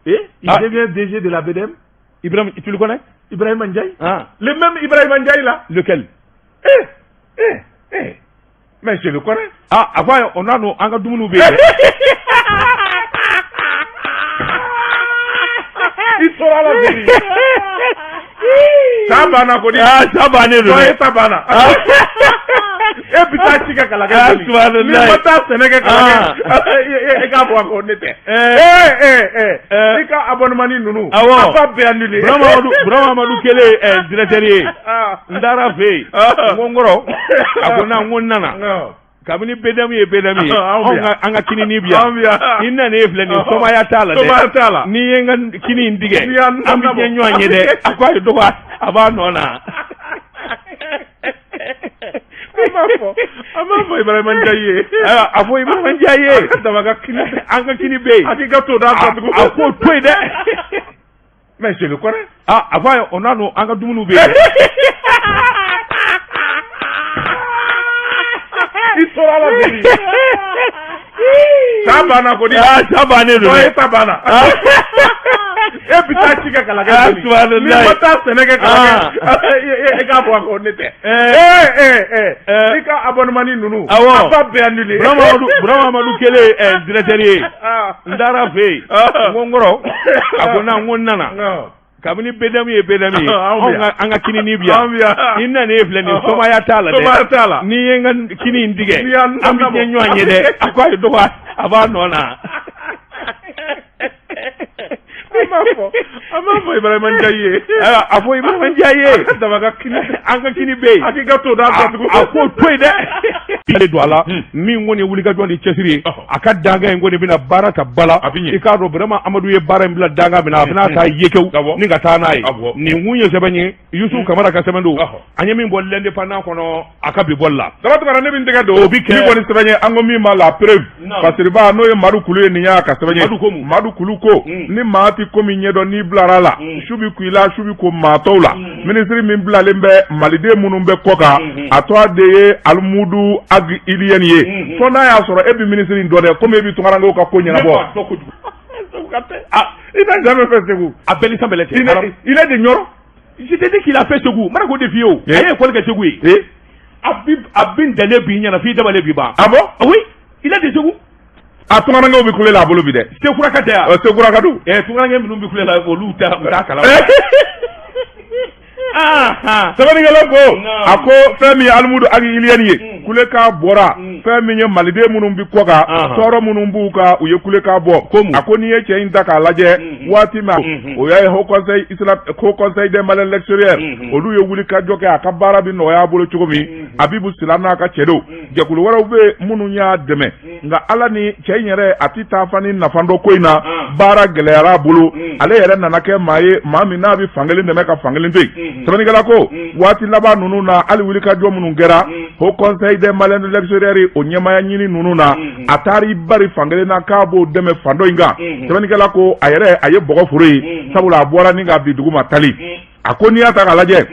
Il devient DG de la BDM. Ibrahima, tu le connais? Ibrahima Ndiaye. Le même Ibrahima Ndiaye là. Lequel? Mais je le connais. Avant on a nos en dumunu be. Il sera là vérité. Sabana kodi. Sabane do. Toi sabana. Et puis ta chica kalaga. Subhanallah. Ni mata seneke kalaga. E ka bo ko nete. Ika abonnement ni nunu. Apa be annulé. Brahma Amadou Kele directeur. Ndara fe. Ngongoro. Akona ngonnana. Kabini bedami ye bedami an ka kini ni biya ni na ne filɛ nin somaya t'a la dɛ ni ye n ka kini in tigɛ an bɛ diɲɛ ɲɔgɔn ye dɛ a ko a ye dɔgɔ a b'a nɔ na. an b'a fɔ Ibrahima Ndiaye ye a fɔ Ibrahima Ndiaye ye an ka kini bɛ yen a k'i ka to da a k'o to yen dɛ. mais je le connais. a fɔ on a an ka dumuniw bɛ yen. Il sera là vérité. Sabana kodi. Sabane do. Toi sabana. Et puis ta chica kalaga. Subhanallah. Ni mata seneke kalaga. E ka bo ko nete. Ika abonnement ni nunu. Apa be annulé. Brahma Amadou Kele directeur. Ndara fe. Ngongoro. Akona ngonnana. Kabini bedami ye bedami an ka kini ni biya ni na ne filɛ nin somaya t'a la dɛ ni ye n ka kini in tigɛ an bɛ diɲɛ ɲɔgɔn ye dɛ a ko a ye dɔgɔ a b'a nɔ na. an b'a fɔ Ibrahima Ndiaye ye a fɔ Ibrahima Ndiaye ye an ka kini bɛ yen a k'i ka to da a k'o to yen dɛ. ale don a la min kɔni ye wulikajɔ ni cɛsiri ye a ka danga in kɔni bɛna baara ta bala i k'a dɔn vraiment Amadu ye baara in bila danga min na a bɛna taa yekew ni ka taa n'a ye nin kun ye sɛbɛn ye Yusufu Kamara ka sɛbɛn don an ye min bɔ l'indépendant kɔnɔ a ka bi bɔli la. Dabatara ne bɛ n tɛgɛ don o bi kɛ min kɔni sɛbɛn ye an ko min b'a la preuve parce que n'o ye Madu Kulu ye nin y'a ka sɛbɛn ye Madu Kulu ko ni maa ti ko min ɲɛdɔn n'i bilara la su bi ku i la su bi ko maa tɔw la ministre min bilalen bɛ maliden minnu bɛ kɔ kan a tɔ de ye Alimudu Agi Iliyɛni ye fo n'a y'a sɔrɔ e bɛ ministre in dɔn dɛ komi e bɛ Tunkarankew ka ko ɲɛnabɔ. Il n'a jamais fait Ségou. A bɛɛ ni san bɛlɛ tɛ. Il est de Nioro. Je t'ai dit qu'il a fait Ségou. Mana ko de f'i ye o. A ye école kɛ Ségou ye. A bɛ dalen b'i ɲɛna f'i dabalen b'i ban. Ah bon? Oui, il est de Ségou. A Tunkarankew bɛ kule la a bolo bi dɛ. Sekura ka tɛ yan. Sekura ka don. Tunkaranke minnu bɛ kule la olu t'a kalan. Sɛbɛnnikɛla ko a ko fɛn min ye Alimudu Agi Iliyɛni ye kulekan bɔra fɛn min ye maliden minnu bi kɔ kan tɔɔrɔ minnu b'u kan u ye kulekan bɔ a ko n'i ye cɛ in ta k'a lajɛ waati min o y'a ye Haut Conseil des Maliens l'extérieur olu ye wulikajɔ kɛ a ka baara bi nɔgɔya a bolo cogo min Abibu Sila n'a ka cɛ don jɛkulu wɛrɛw bɛ minnu y'a dɛmɛ nka Ala ni cɛ in yɛrɛ a ti taa fani nafa dɔ ko in na baara gɛlɛyara a bolo ale yɛrɛ nana kɛ maa ye maa min n'a bɛ fankelen dɛmɛ ka fankelen to yen sɛbɛnnikɛla ko waati laban ninnu na hali wulikajɔ minnu kɛra Haut Conseil des Maliens de l'extérieur o ɲɛmaya ɲini ninnu na a taari bari fankelen na k'a b'o dɛmɛ fan dɔ in kan sɛbɛnnikɛla ko a yɛrɛ a ye bɔgɔ foro ye sabula a bɔra ni k'a bi dugu ma tali a ko n'i y'a ta k'a lajɛ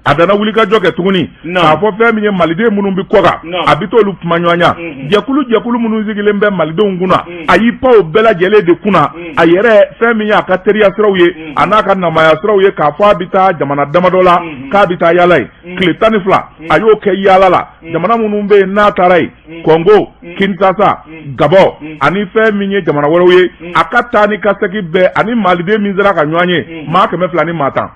a dana wulikajɔ kɛ tuguni k'a fɔ fɛn min ye maliden minnu bi kɔ kan a bi t'olu kuma ɲɔgɔnya jɛkulu minnu sigilen bɛ malidenw kunna a y'i pan o bɛɛ lajɛlen de kunna a yɛrɛ fɛn min ye a ka teriya siraw ye a n'a ka namaya siraw ye k'a fɔ a bi taa jamana damadɔ la k'a bi taa yaala ye tile 12 a y'o kɛ yaala la jamana minnu bɛ yen n'a taara ye Congo Kinshasa Gabon ani fɛn min ye jamana wɛrɛw ye a ka taa ni ka segin bɛɛ ani maliden min sera ka ɲɔgɔn ye maa 200 ni maa 10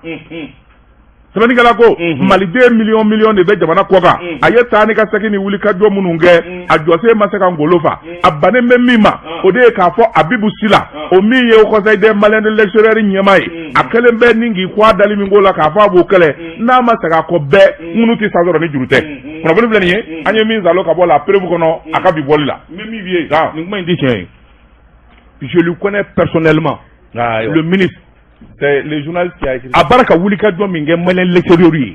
sɛbɛnnikɛla ko maliden miliyɔn de bɛ jamana kɔ kan a ye taa ni ka segin ni wulikajɔ minnu kɛ a jɔsen ma se ka ngolo fa a bannen bɛ min ma o de ye k'a fɔ Abibu Sila o min ye Haut Conseil des Maliens de l'extérieur ɲɛmaa ye a kɛlen bɛ ni k'i kɔ a dali min ko la k'a fɔ a b'o kɛlɛ n'a ma segin a kɔ bɛɛ ŋunu tɛ sa sɔrɔ ni juru tɛ kunnafoni filɛ nin ye an ye min zalo ka bɔ la preuve kɔnɔ a ka bi bɔli la n bɛ min f'i ye nin kuma in tɛ tiɲɛ ye je le connais personnellement le ministre. C'est le journaliste qui a écrit. Abaraka wulikajɔ min kɛ Malien l'extérieur ye.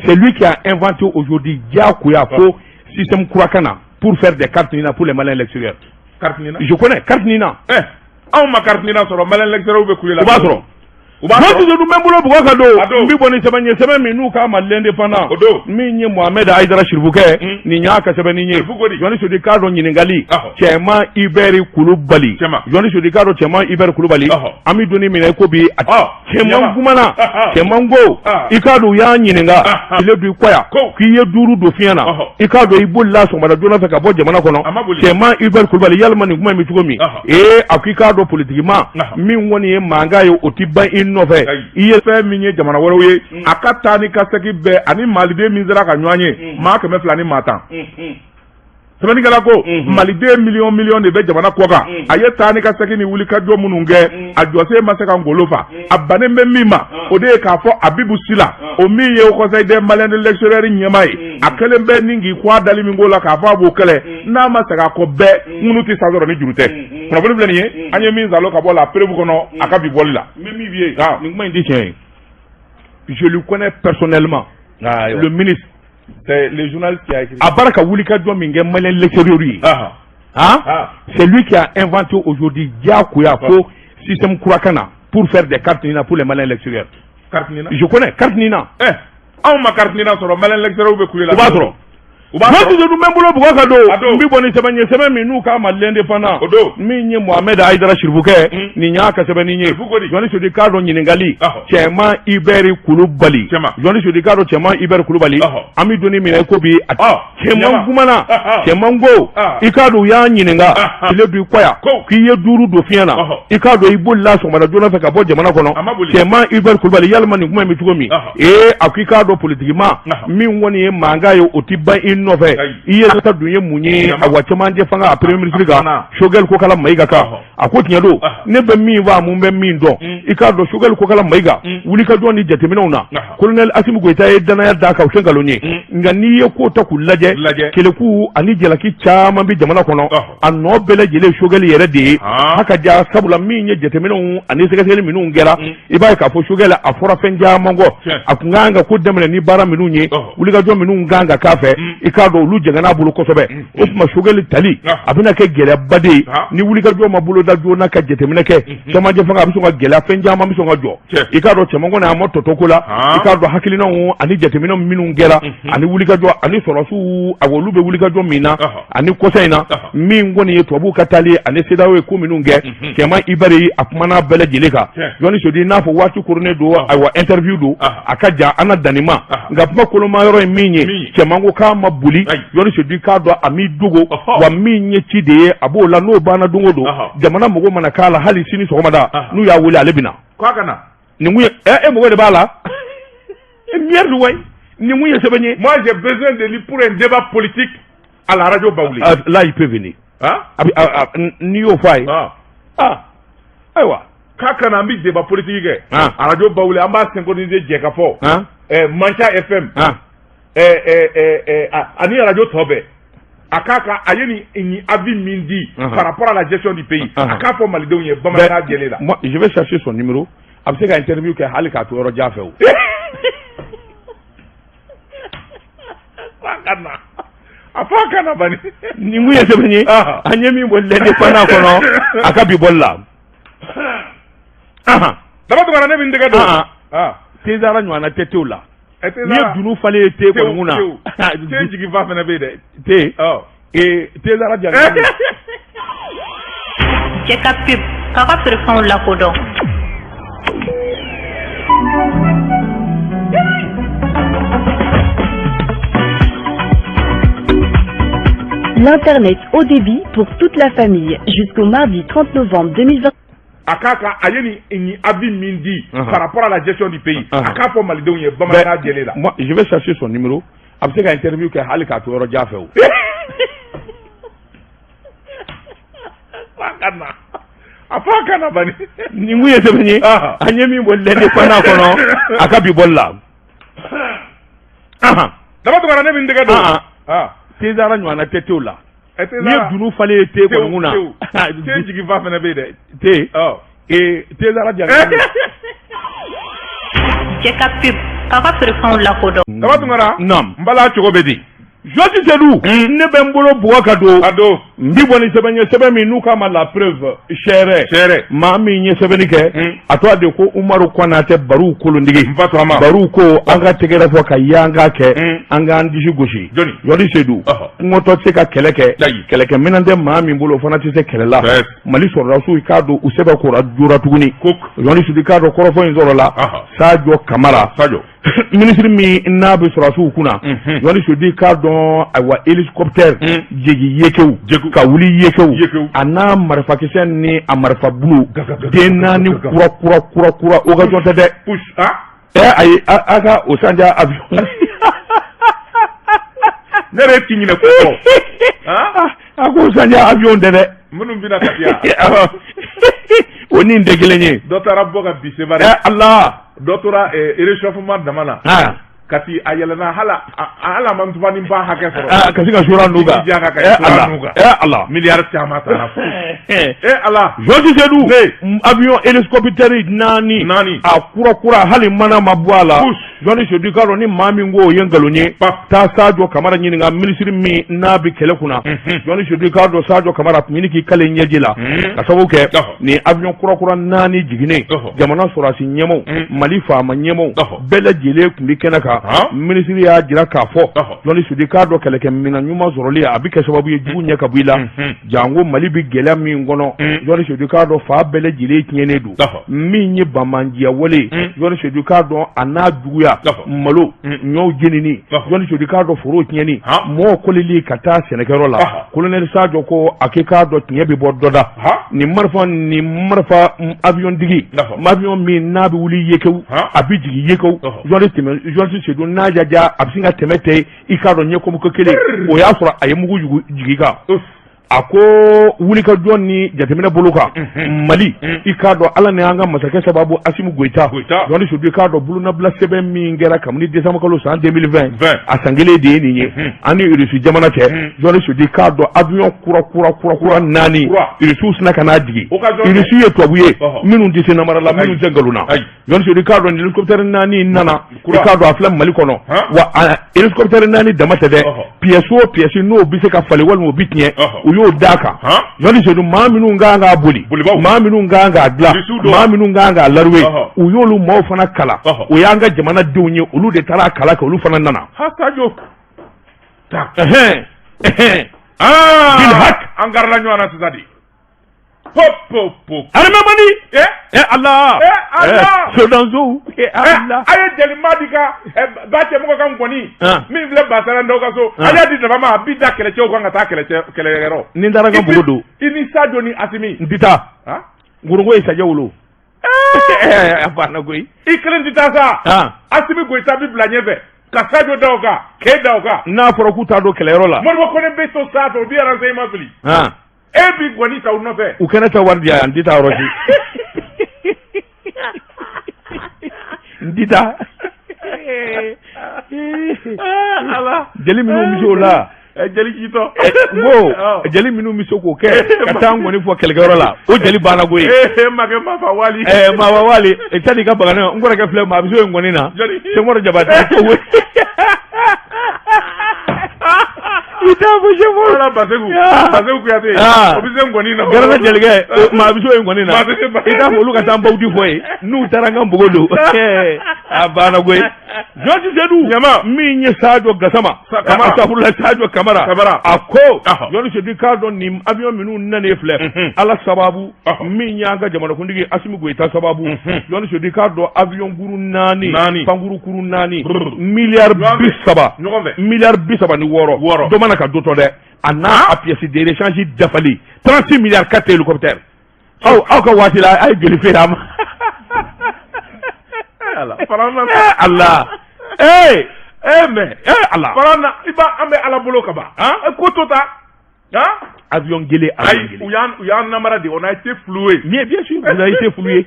C'est lui qui a inventé aujourd'hui diyagoya ko système kura kana pour faire des cartes pour les Maliens l'extérieur. Je connais carte Nina. Aw ma carte Nina sɔrɔ malien lecteur bɛ kule la. U b'a sɔrɔ. Moi, je nous même boulot pour cadeau. Mbi boni semaine nous ka mal indépendant. Min ye Mohamed Aïdara Shirbuke ni nya ka semaine ni. Joni so de cadre nyiningali. Chema Iberi Kulubali. Joni so de cadre Chema Iberi Kulubali. Ami doni mina ko bi Chema Gumana. Chema Ngo. Ikado ya nyininga. Ile du kwaya. Ki ye duru do fiana. Ikado ibulla so mara jona fe ka bo jamana kono. Chema Iberi Kulubali yalma ni guma mi tugomi. Akika do politiquement min woni e manga yo otiba nɔfɛ i ye fɛn min ye jamana wɛrɛw ye a ka taa ni ka segi bɛɛ ani maliden min sera ka ɲɔgɔn ye maa 200 ni maa 10 sɛbɛnnikɛla ko maliden miliyɔn de bɛ jamana kɔ kan a ye taa ni ka segi ni wulikajɔ minnu kɛ a jɔsen ma se ka ngolo fa a bannen bɛ min ma o de ye k'a fɔ Abibu Sila o min ye au conseil des Maliens de l'extérieur ɲɛmaa ye a kɛlen bɛ ni k'i kɔ a dali min ko la k'a fɔ a b'o kɛlɛ n'a ma segin a kɔ bɛɛ minnu tɛ sa sɔrɔ ni juru tɛ kunnafoni filɛ nin ye an ye min salo ka bɔ la preuve kɔnɔ a ka bi bɔli la min bi ye nin kuma in tɛ tiɲɛ ye je le connais personnellement le ministre c'est le journaliste qui a écrit a baara ka wulikajɔ min kɛ Malien l'extérieur ye c'est lui qui a inventé aujourd'hui diyagoya ko système kura ka na pour faire des cartes Nina pour les Maliens l'extérieur carte Nina je connais carte Nina anw ma carte Nina sɔrɔ Malien l'extérieur bɛ kule la u b'a sɔrɔ. Moi, je nous même boulot pour cadeau. Mbi boni semaine nous ka mal indépendant. Min ye Mohamed Aïdara Shirbuke ni nya ka semaine ni. Joni so de cadre nyiningali. Chema Iberi Kulubali. Joni so de cadre Chema Iberi Kulubali. Ami doni mina ko bi Chema Gumana. Chema Ngo. Ikado ya nyininga. Ile du kwaya. Ki ye duru do fiana. Ikado ibulla so mara jona fe ka bo jamana kono. Chema Iberi Kulubali yalma ni kuma mi tugomi. Akika do politiquement min woni e manga yo otiba nɔfɛ i ye ta dun ye mun ye a wa caman je fanga a premier ministre ka Shogel ko kala Mayiga ka a ko tiɲɛ don ne bɛ min fɔ mun bɛ min dɔn i k'a dɔn Shogel ko kala Mayiga wuli ka jɔn ni jateminɛw na colonel Assimi Goïta ye danaya da ka o tɛ nkalon ye nka n'i ye ko ta k'u lajɛ keleku ani jalaki caman bɛ jamana kɔnɔ a nɔ bɛɛ lajɛlen Shogel yɛrɛ de ye a ka ja sabula min ye jateminɛw ani sɛgɛsɛgɛli minnu kɛra i b'a ye k'a fɔ Shogel a fɔra fɛn caman kɔ a kun kan ka ko daminɛ ni baara minnu ye wuli ka jɔn minnu kan ka k'a fɛ i k'a dɔn olu jɛngɛn'a bolo kosɛbɛ o tuma Shogel tali a bɛna kɛ gɛlɛyaba de ye ni wulikajɔ ma bolo da joona ka jateminɛ kɛ cɛmancɛ fanga a bɛ sɔn ka gɛlɛya fɛn caman bɛ sɔn ka jɔ i k'a dɔn cɛman kɔni a ma tɔtɔ ko la i k'a dɔn hakilinaw ani jateminɛw minnu kɛra ani wulikajɔ ani sɔrɔsiw olu bɛ wulikajɔ min na ani kɔsa in na min kɔni ye tubabuw ka taali ani CEDEAO ye ko minnu kɛ cɛman Ibari a kumana bɛɛ lajɛlen kan Joni Sodi n'a fɔ waati koronnen don ayiwa interview don a ka jan an na danni ma nka kuma koloma yɔrɔ ye min ye cɛman ko k'a ma boli Joni Sodi k'a dɔn a m'i dogo wa min ye ci de ye a b'o la n'o banna don o don jamana mɔgɔw mana k'a la hali sini sɔgɔmada n'u y'a wele ale bɛ na k'a ka na nin kun ye e mɔgɔ de b'a la merde ouais nin kun ye sɛbɛn ye moi j'ai besoin de lui pour un débat politique à la radio Bawuli là il peut venir n'i y'o fɔ a ye ayiwa k'a ka na an bɛ débat politique kɛ a radio Bawuli an b'a synchroniser Jekafo Mancha FM ani radio tɔ bɛɛ a k'a ka a ye nin avis min di par rapport à la gestion du pays a k'a fɔ malidenw ye bamananya jɛlen la. Moi je vais chercher son numéro a bɛ se ka interview kɛ hali k'a to yɔrɔ jan fɛ o. a fɔ a kana bani. nin kun ye sɛbɛn ye an ye min bɔ l'indépendant kɔnɔ a ka bi bɔli la. daba tuma ne bɛ n tɛgɛ don. Tezara ɲɔgɔnna tɛ tew la. N'i ye dunu falen ye te kɔni kun na. te jigi fa fana bɛ yen dɛ. te Tezara jaabi. Jekafo k'a ka feerefɛnw lakodɔn. L'Internet haut débit pour toute la famille jusqu'au mardi 30 novembre 2020. A k'a ka a ye nin avis min di par rapport à la gestion du pays a k'a fɔ malidenw ye bamananya jɛlen la. Moi je vais chercher son numéro a bɛ se ka interview kɛ hali k'a to yɔrɔ jan fɛ o. a fɔ a kana bani. nin kun ye sɛbɛn ye an ye min bɔ l'indépendant kɔnɔ a ka bi bɔli la. daba tuma ne bɛ n tɛgɛ don. Tezara ɲɔgɔnna tɛ tew la. N'i ye dunu falen ye te kɔni kun na. te jigi fa fana bɛ yen dɛ. Tezara jaabi. Jekafo k'a ka feerefɛnw lakodɔn. daba tuma na. n bala cogo bɛ di. Joti Seydou. ne bɛ n bolo bugɔ ka don. mbi boni sɛbɛn min n'u k'a ma la preuve sɛrɛ maa min ye sɛbɛnni kɛ a tɔgɔ de ko Umaru Konatɛ Baru kolondigi Baru ko an ka tɛgɛrɛ fɔ ka yanga kɛ an k'an disi gosi Yɔri Seydou kungotɔ tɛ se ka kɛlɛ kɛ kɛlɛkɛminɛn tɛ maa min bolo o fana tɛ se kɛlɛ la Mali sɔrɔdasiw k'a dɔn u sɛbɛn kora jora tuguni Yɔri Seydou k'a dɔn kɔrɔfɔ in sɔrɔ la Sadio Kamara ministre min n'a bɛ sɔrɔdasiw kunna Yɔri Seydou k'a dɔn ayiwa hélicoptère jigi yekew ka wuli yekew a n'a marifakisɛ ni a marifa bulu den naani kura occasion tɛ dɛ ayi a ka o sanja avion ne yɛrɛ ti ɲinɛ ko a ko sanja avion tɛ dɛ minnu bɛna tafiya o ni tɛ kelen ye dɔ taara bɔ ka bi sebari Allah dɔ tora réchauffement dama na kati a yɛlɛnna hala ma tuba ni ba hakɛ sɔrɔ kasi ka sura n'u kan Allah miliyari caman taara fo Allah Jɔji Seydou avion hélicoptère naani a kura hali mana ma bɔ a la Jɔji Seydou k'a dɔn ni maa min ko o ye nkalon ye taa Sadio Kamara ɲininka ministre min n'a bɛ kɛlɛ kunna Jɔji Seydou k'a dɔn Sadio Kamara tun ɲini k'i kale ɲɛji la ka sababu kɛ ni avion kura naani jiginnen jamana sɔrɔdasi ɲɛmaaw Mali faama ɲɛmaaw bɛɛ lajɛlen tun bɛ kɛnɛ kan ministre y'a jira k'a fɔ Jɔli Seydou k'a dɔn kɛlɛkɛminɛn ɲuman sɔrɔli a bɛ kɛ sababu ye jugu ɲɛ ka bɔ i la jango Mali bɛ gɛlɛya min kɔnɔ Jɔli Seydou k'a dɔn fa bɛɛ lajɛlen tiɲɛnen don min ye banbandiya wale Jɔli Seydou k'a dɔn a n'a juguya malo ɲɔw jenini Jɔli Seydou k'a dɔn forow tiɲɛni mɔgɔw kolili ka taa sɛnɛkɛyɔrɔ la colonel Sadio ko a k'i k'a dɔn tiɲɛ bɛ bɔ dɔ da ni marifa avion digi avion min n'a bɛ wuli yekew a bɛ jigin yekew Jɔli Seydou n'a jaja a bɛ sin ka tɛmɛ tɛ i k'a dɔn ɲɛkomo kelen o y'a sɔrɔ a ye mugu jigi kan a ko wulikajɔ ni jateminɛ bolo kan Mali i k'a dɔn Ala ni an ka masakɛ sababu Asimu Goyita Jɔli Seydou k'a dɔn bolonabila sɛbɛn min kɛra kabini décembre kalo san 2020 a san kelen de ye nin ye ani Irisi jamana cɛ Jɔli Seydou k'a dɔn avion kura naani Irisiw sina ka n'a jigi Irisi ye tubabu ye minnu tɛ se namara la minnu tɛ nkalon na Jɔli Seydou k'a dɔn hélicoptère naani nana i k'a dɔn a filɛ Mali kɔnɔ wa hélicoptère naani dama tɛ dɛ pièce o pièce n'o bɛ se ka falen walima o bɛ tiɲɛ y'o d'a kan Jɔli Seydou maa minnu kan k'a boli maa minnu kan k'a dilan maa minnu kan k'a laroué u y'olu maaw fana kala o y'an ka jamanadenw ye olu de taara kala kɛ olu fana nana Sadio bilhak an garila ɲɔgɔn na sisan de arimamani Allah sodanso Allah a ye jɛlima di ka ba cɛmɔgɔ ka nkɔni min filɛ Basara Ndaw ka so a y'a di daba ma a bi da kɛlɛcɛw kan ka taa kɛlɛyɔrɔ ni taara ka bugu don i ni Sadio ni Asimi n tɛ taa Ngorongoro ye sajɛ wolo a banna koyi i kelen tɛ taa sa Asimi Goyita bi bila ɲɛfɛ ka Sadio da o kan k'e da o kan n'a fɔra k'u t'a don kɛlɛyɔrɔ la Modibo Kone bɛ so sanfɛ o bi renseignement fili e bi gɔni ta u nɔfɛ u kɛnɛ tɛ wari di yan n tɛ taa yɔrɔ si n tɛ taa jeli minnu bɛ se o la jeli jitɔ ko jeli minnu bɛ se k'o kɛ ka taa ngɔni fɔ kɛlɛkɛyɔrɔ la o jeli banna koyi makɛ Mafa Wali Mafa Wali tani ka bagana n kɔrɔkɛ filɛ maa bɛ se o ngɔni na Senkɔrɔ Jabate ko ita fo jemo ala Basegu Kuyate o bɛ se ngɔni na garana jelikɛ maa bɛ se o ngɔni na ita fo olu ka taa bawudi fɔ ye n'u taara n ka npogo don a banna koyi Jɔji Seydou ɲama min ye Sadio Gassama asafurula Sadio Kamara a ko Jɔli Seydou k'a dɔn nin avion minnu nanen filɛ Ala sababu min y'an ka jamanakuntigi Asimu Goyita sababu Jɔli Seydou k'a dɔn avion kuru naani pankuru kuru naani miliyari 30 ni wɔɔrɔ dɔ mana ka dɔ tɔ dɛ a n'a a pièce de rechange dafali 36 milliards 4 hélicoptères aw ka waati la a ye joli feere a ma Allah mais Allah Farana i ba an bɛ Ala bolo ka ban ko to ta avion gele u y'an namara de on a été floué mais bien sûr vous avez été floué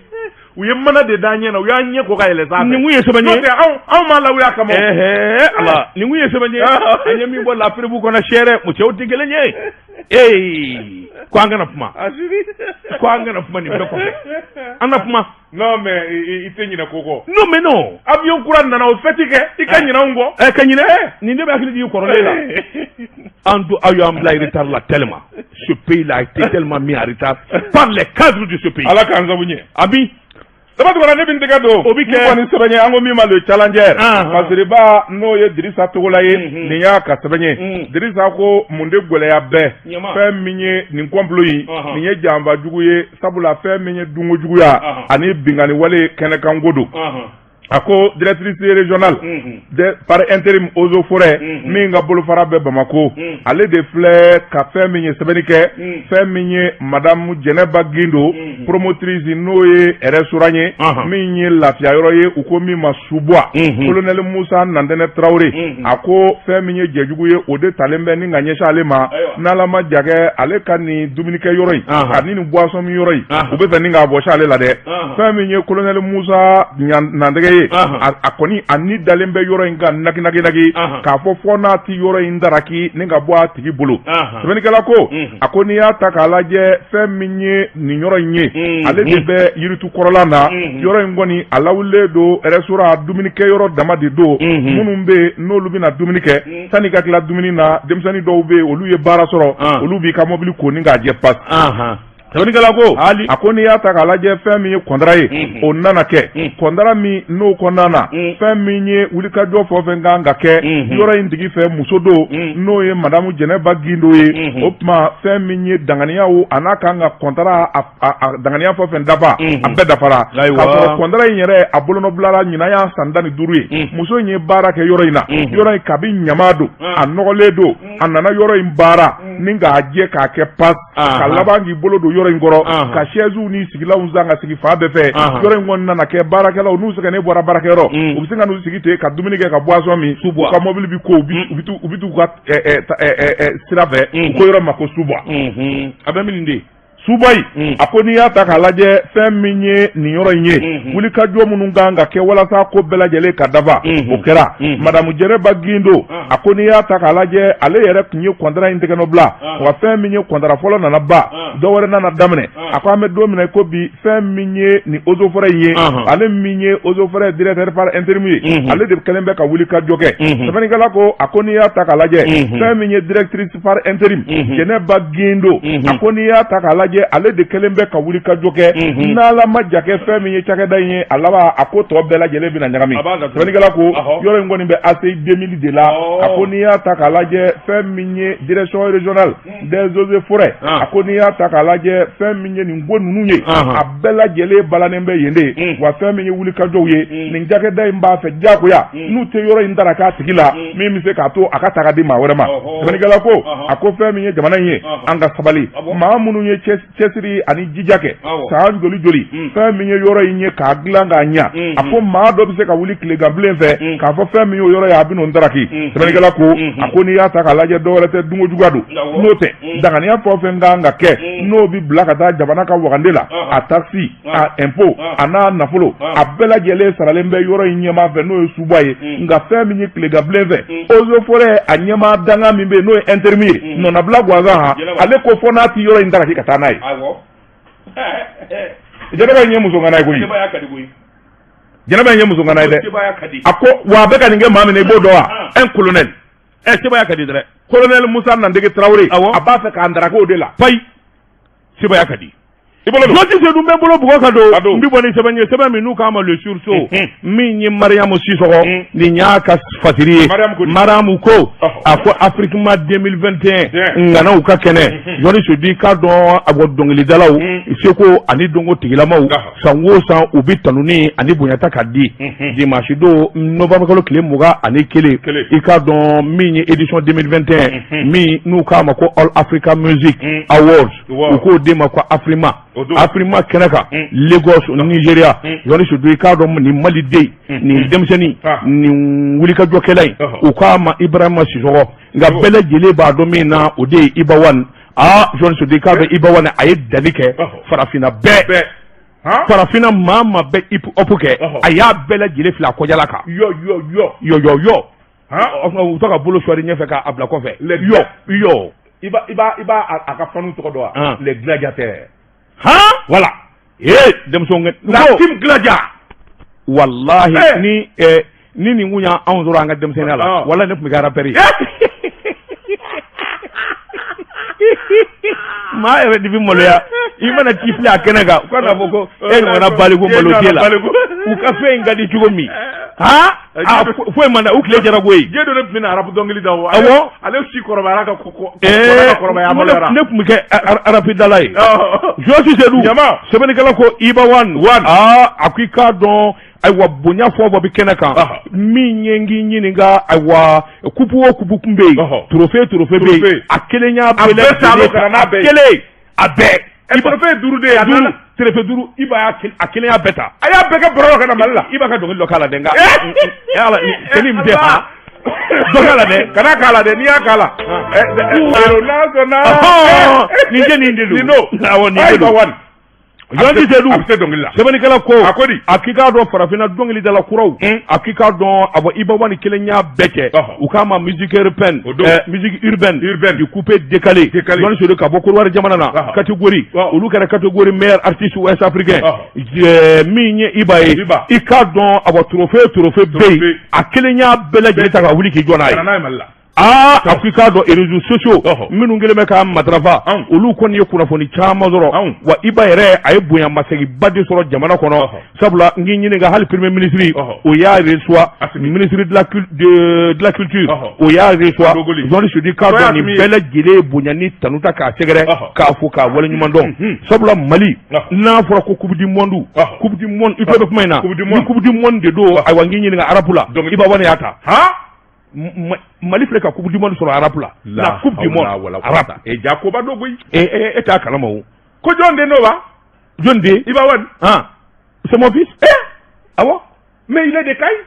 u ye mana de da ɲɛ na u y'an ɲɛ ko ka yɛlɛ sanfɛ nin kun ye sɛbɛn ye anw m'a lawuya kama Allah nin kun ye sɛbɛn ye an ye min bɔ la preuve kɔnɔ sɛrɛ musow tɛ kelen ye ko an kana kuma ko an kana kuma ni bɛɛ kɔfɛ an na kuma non mais i tɛ ɲinɛ ko kɔ non mais non avion kura nana o fɛti kɛ i ka ɲinɛ n kɔ ka ɲinɛ nin de bɛ hakili jigin kɔrɔlen la an do aw y'an bila retard la tellement ce pays là a été tellement mis en retard par les cadres de ce pays ala k'an sabu ɲɛ abi Sabatumana ne bin tɛgɛ don o bi kɛ ni sɛbɛn ye an ko min ma le challenger Masiriba n'o ye Dirisa Togola ye nin y'a ka sɛbɛn ye Dirisa ko mun de gɛlɛya bɛɛ fɛn min ye nin complot in nin ye janfa jugu ye sabula fɛn min ye dungo juguya ani bingani wale kɛnɛkanko don a ko directrice régionale par intérim aux eaux forêts min ka bolofara bɛ Bamako ale de filɛ ka fɛn min ye sɛbɛnni kɛ fɛn min ye madame Jɛnɛba Gindo promotrice n'o ye restaurant ye min ye lafiya yɔrɔ ye u ko min ma Subois colonel Musa Nandɛnɛ Traoré a ko fɛn min ye jɛjugu ye o de talen bɛ ni ka ɲɛsin ale ma n'ala ma jakɛ ale ka nin dumunikɛ yɔrɔ in ani nin boisson min yɔrɔ in u bɛ fɛ ni k'a bɔsi ale la dɛ fɛn min ye colonel Musa Nandɛgɛ a kɔni a ni dalen bɛ yɔrɔ in kan nagi k'a fɔ n'a ti yɔrɔ in daraki ni ka bɔ a tigi bolo sɛbɛnnikɛla ko a ko n'i y'a ta k'a lajɛ fɛn min ye nin yɔrɔ in ye ale de bɛ yiritu kɔrɔla na yɔrɔ in kɔni a lawulilen don restaurant dumunikɛ yɔrɔ dama de don minnu bɛ n'olu bɛna dumuni kɛ sanni ka tila dumuni na denmisɛnnin dɔw bɛ olu ye baara sɔrɔ olu b'i ka mobili ko ni k'a jɛ pasi sɛbɛnnikɛla ko a ko n'i y'a ta k'a lajɛ fɛn min ye kɔndara ye o nana kɛ kɔndara min n'o kɔnɔna na fɛn min ye wulikajɔ fɛn o fɛn kan ka kɛ yɔrɔ in tigi fɛ muso don n'o ye madamu Jɛnɛba Gindo ye o tuma fɛn min ye danganiyaw a n'a kan ka kɔndara a danganiya fɛn o fɛn dafa a bɛɛ dafara k'a sɔrɔ kɔndara in yɛrɛ a bolonɔbilara ɲinan y'a san 15 ye muso in ye baara kɛ yɔrɔ in na yɔrɔ in kabi ɲama don a nɔgɔlen don a nana yɔrɔ in baara ni k'a jɛ k'a kɛ pas ka laban k'i bolo don yɔrɔ in kɔrɔ ka chaise ni sigilaw zan ka sigi fa bɛɛ fɛ yɔrɔ in kɔni nana kɛ baarakɛlaw n'u sɛgɛnnen bɔra baarakɛyɔrɔ u bɛ se ka n'u sigi ten ka dumuni kɛ ka boisson min u ka mobili bi ko u bi t'u ka sira fɛ u ko yɔrɔ ma ko Subois a bɛ min de Subois a ko n'i y'a ta k'a lajɛ fɛn min ye nin yɔrɔ in ye wulikajɔ minnu kan ka kɛ walasa ko bɛɛ lajɛlen ka dafa o kɛra madamu Jɛnɛba Gindo a ko n'i y'a ta k'a lajɛ ale yɛrɛ tun ye kɔntara in tɛgɛnɔ bila wa fɛn min ye kɔntara fɔlɔ nana ba dɔwɛrɛ nana daminɛ a ko an bɛ don min na ko bi fɛn min ye nin eaux et forêts ye ale min ye eaux et forêts directeur par intérim ye ale de kɛlen bɛ ka wulikajɔ kɛ sɛbɛnnikɛla ko a ko n'i y'a ta k'a lajɛ fɛn min ye directrice par intérim Jɛnɛba Gindo a ko n'i y'a ta k'a lajɛ ale de kelen bɛ ka wuli ka jɔ kɛ n'ala ma jakɛ fɛn min ye cakɛda in ye a laban a ko tɔ bɛɛ lajɛlen bɛna ɲagami sɛbɛnnikɛla ko yɔrɔ in kɔni bɛ ACI 2000 de la a ko n'i y'a ta k'a lajɛ fɛn min ye direction régionale des eaux et forêts a ko n'i y'a ta k'a lajɛ fɛn min ye nin ko ninnu ye a bɛɛ lajɛlen balanen bɛ yen de wa fɛn min ye wuli ka jɔw ye nin cakɛda in b'a fɛ diyagoya n'u tɛ yɔrɔ in dara k'a tigi la min bɛ se k'a to a ka ta ka di maa wɛrɛ ma sɛbɛnnikɛla ko a ko fɛn min ye jamana in ye an ka sabali maa minnu ye cɛsiri ani jija kɛ san joli fɛn min ye yɔrɔ in ye k'a dilan k'a ɲa a ko maa dɔ bɛ se ka wuli tileganbilen fɛ k'a fɔ fɛn min ye o yɔrɔ ye a bɛ n'o daraki sɛbɛnnikɛla ko a ko n'i y'a ta k'a lajɛ dɔwɛrɛ tɛ dunko juguya don n'o tɛ danganiya fɛn o fɛn kan ka kɛ n'o bɛ bila ka taa jamana ka wagande la a taxi a impôt a n'a nafolo a bɛɛ lajɛlen saralen bɛ yɔrɔ in ɲɛmaa fɛ n'o ye Subois ye nka fɛn min ye tileganbilen fɛ eaux et forêts a ɲɛmaa danga min bɛ yen n'o ye intérim ye nɔnabila gansan ale ko fɔ n'a ti yɔrɔ in daraki ka taa n'a ye Jɛnɛba in ye muso ŋana ye koyi Jɛnɛba in ye muso ŋana ye dɛ a ko wa a bɛ ka nin kɛ maa min na i b'o dɔn wa un colonel Sebaya ka di dɛ colonel Musa Nandege Traoré a b'a fɛ k'an daraki o de la payi Sebaya ka di Noti se dun bɛ bolo bugɔ ka don n bɛ bɔ ni sɛbɛn ye sɛbɛn min n'u k'a ma le sursaut min ye Mariamu Sisɔgɔ nin y'a ka fasiri ye Mariamu ko a ko Afriquema 2021 ŋanaw ka kɛnɛ jɔnni se di k'a dɔn a bɔ dɔnkilidalaw seko ani donko tigilamaw san o san u bɛ tanuni ani bonyata ka di dimanche don novembre kalo tile 21 i k'a dɔn min ye édition 2021 min n'u k'a ma ko All Africa Music Awards u k'o di ma ko Afrima Afrima kɛnɛ kan Lagos Nigeria yɔrɔ su i k'a dɔn nin Maliden nin denmisɛnnin nin wulikajɔkɛla in u k'a ma Ibrahima Sisɔgɔ nka bɛɛ lajɛlen b'a dɔn min na o de ye Ibawan jɔnni su i k'a dɔn Ibawan a ye dali kɛ farafinna bɛɛ farafinna maa ma bɛ hip hop kɛ a y'a bɛɛ lajɛlen fili a kɔjala kan yɔ u tɔ ka bolo sɔɔri ɲɛfɛ k'a bila kɔfɛ yɔ iba a ka fanu tɔgɔ dɔn wa les gladiateurs voilà denmisɛnw la team gladia wallahi ni nin kun y'anw sɔrɔ an ka denmisɛnninya la wala ne tun bɛ kɛ rapɛri maa yɛrɛ de bɛ maloya i mana t'i filɛ a kɛnɛ kan u ka na fɔ ko e ɲɔgɔnna baliku malo tɛ la u ka fɛn in ka di cogo min foyi man da u tile jara koyi diɲɛ dɔ de tun bɛ na arabu dɔnkili da wa awɔ ale si kɔrɔbayara ka kɔrɔbaya maloyara ne tun bɛ kɛ arapidala ye Josi Seydou sɛbɛnnikɛla ko Iba Wan a ko i k'a dɔn ayiwa bonya fɔ bɛ kɛnɛ kan min ye n k'i ɲininka ayiwa kupu o kupu kun bɛ yen trophée bɛ yen a kelen y'a bɛɛ lajɛlen a kelen a bɛɛ trophée 5 de ye a nana trophée 5 Iba a kelen y'a bɛɛ ta a y'a bɛɛ kɛ bɔrɔ ka na Mali la Iba ka dɔnkili dɔ k'a la dɛ nka ala kelen min tɛ ha dɔ k'a la dɛ kana k'a la dɛ n'i y'a k'a la nin tɛ nin de don awɔ nin de don Josi Seydou sɛbɛnnikɛla ko a k'i k'a dɔn farafinna dɔnkilidala kuraw a k'i k'a dɔn a bɔ Iba Wan kelen y'a bɛɛ kɛ u k'a ma musique urbaine musique urbaine du coupé décalé Josi Seydou ka bɔ Côte jamana na catégorie olu kɛra catégorie meilleur artiste ouest africain min ye Iba ye i k'a dɔn a bɔ trophée bɛ yen a kelen y'a bɛɛ lajɛlen ta ka wuli k'i jɔ n'a ye a k'i k'a dɔn réseaux sociaux minnu kɛlen bɛ k'a matarafa olu kɔni ye kunnafoni caman sɔrɔ wa Iba yɛrɛ a ye bonyamasegin de sɔrɔ jamana kɔnɔ sabula n k'i ɲininka hali premier ministre o y'a reçoit ministre de la culture o y'a reçoit Josi Seydou k'a dɔn nin bɛɛ lajɛlen ye bonya ni tanu ta k'a sɛgɛrɛ k'a fɔ k'a waleɲuman dɔn sabula Mali n'a fɔra ko coupe du monde i tulo bɛ kuma in na ni coupe du monde de don ayiwa n k'i ɲininka arabu la Iba Wan y'a ta Mali filɛ ka coupe du monde sɔrɔ arabu la coupe du monde arabu jakoba dɔ koyi e t'a kalama o ko jɔn den n'o wa jɔn den Iba Wan c'est mon fils awɔ mais il est de Caille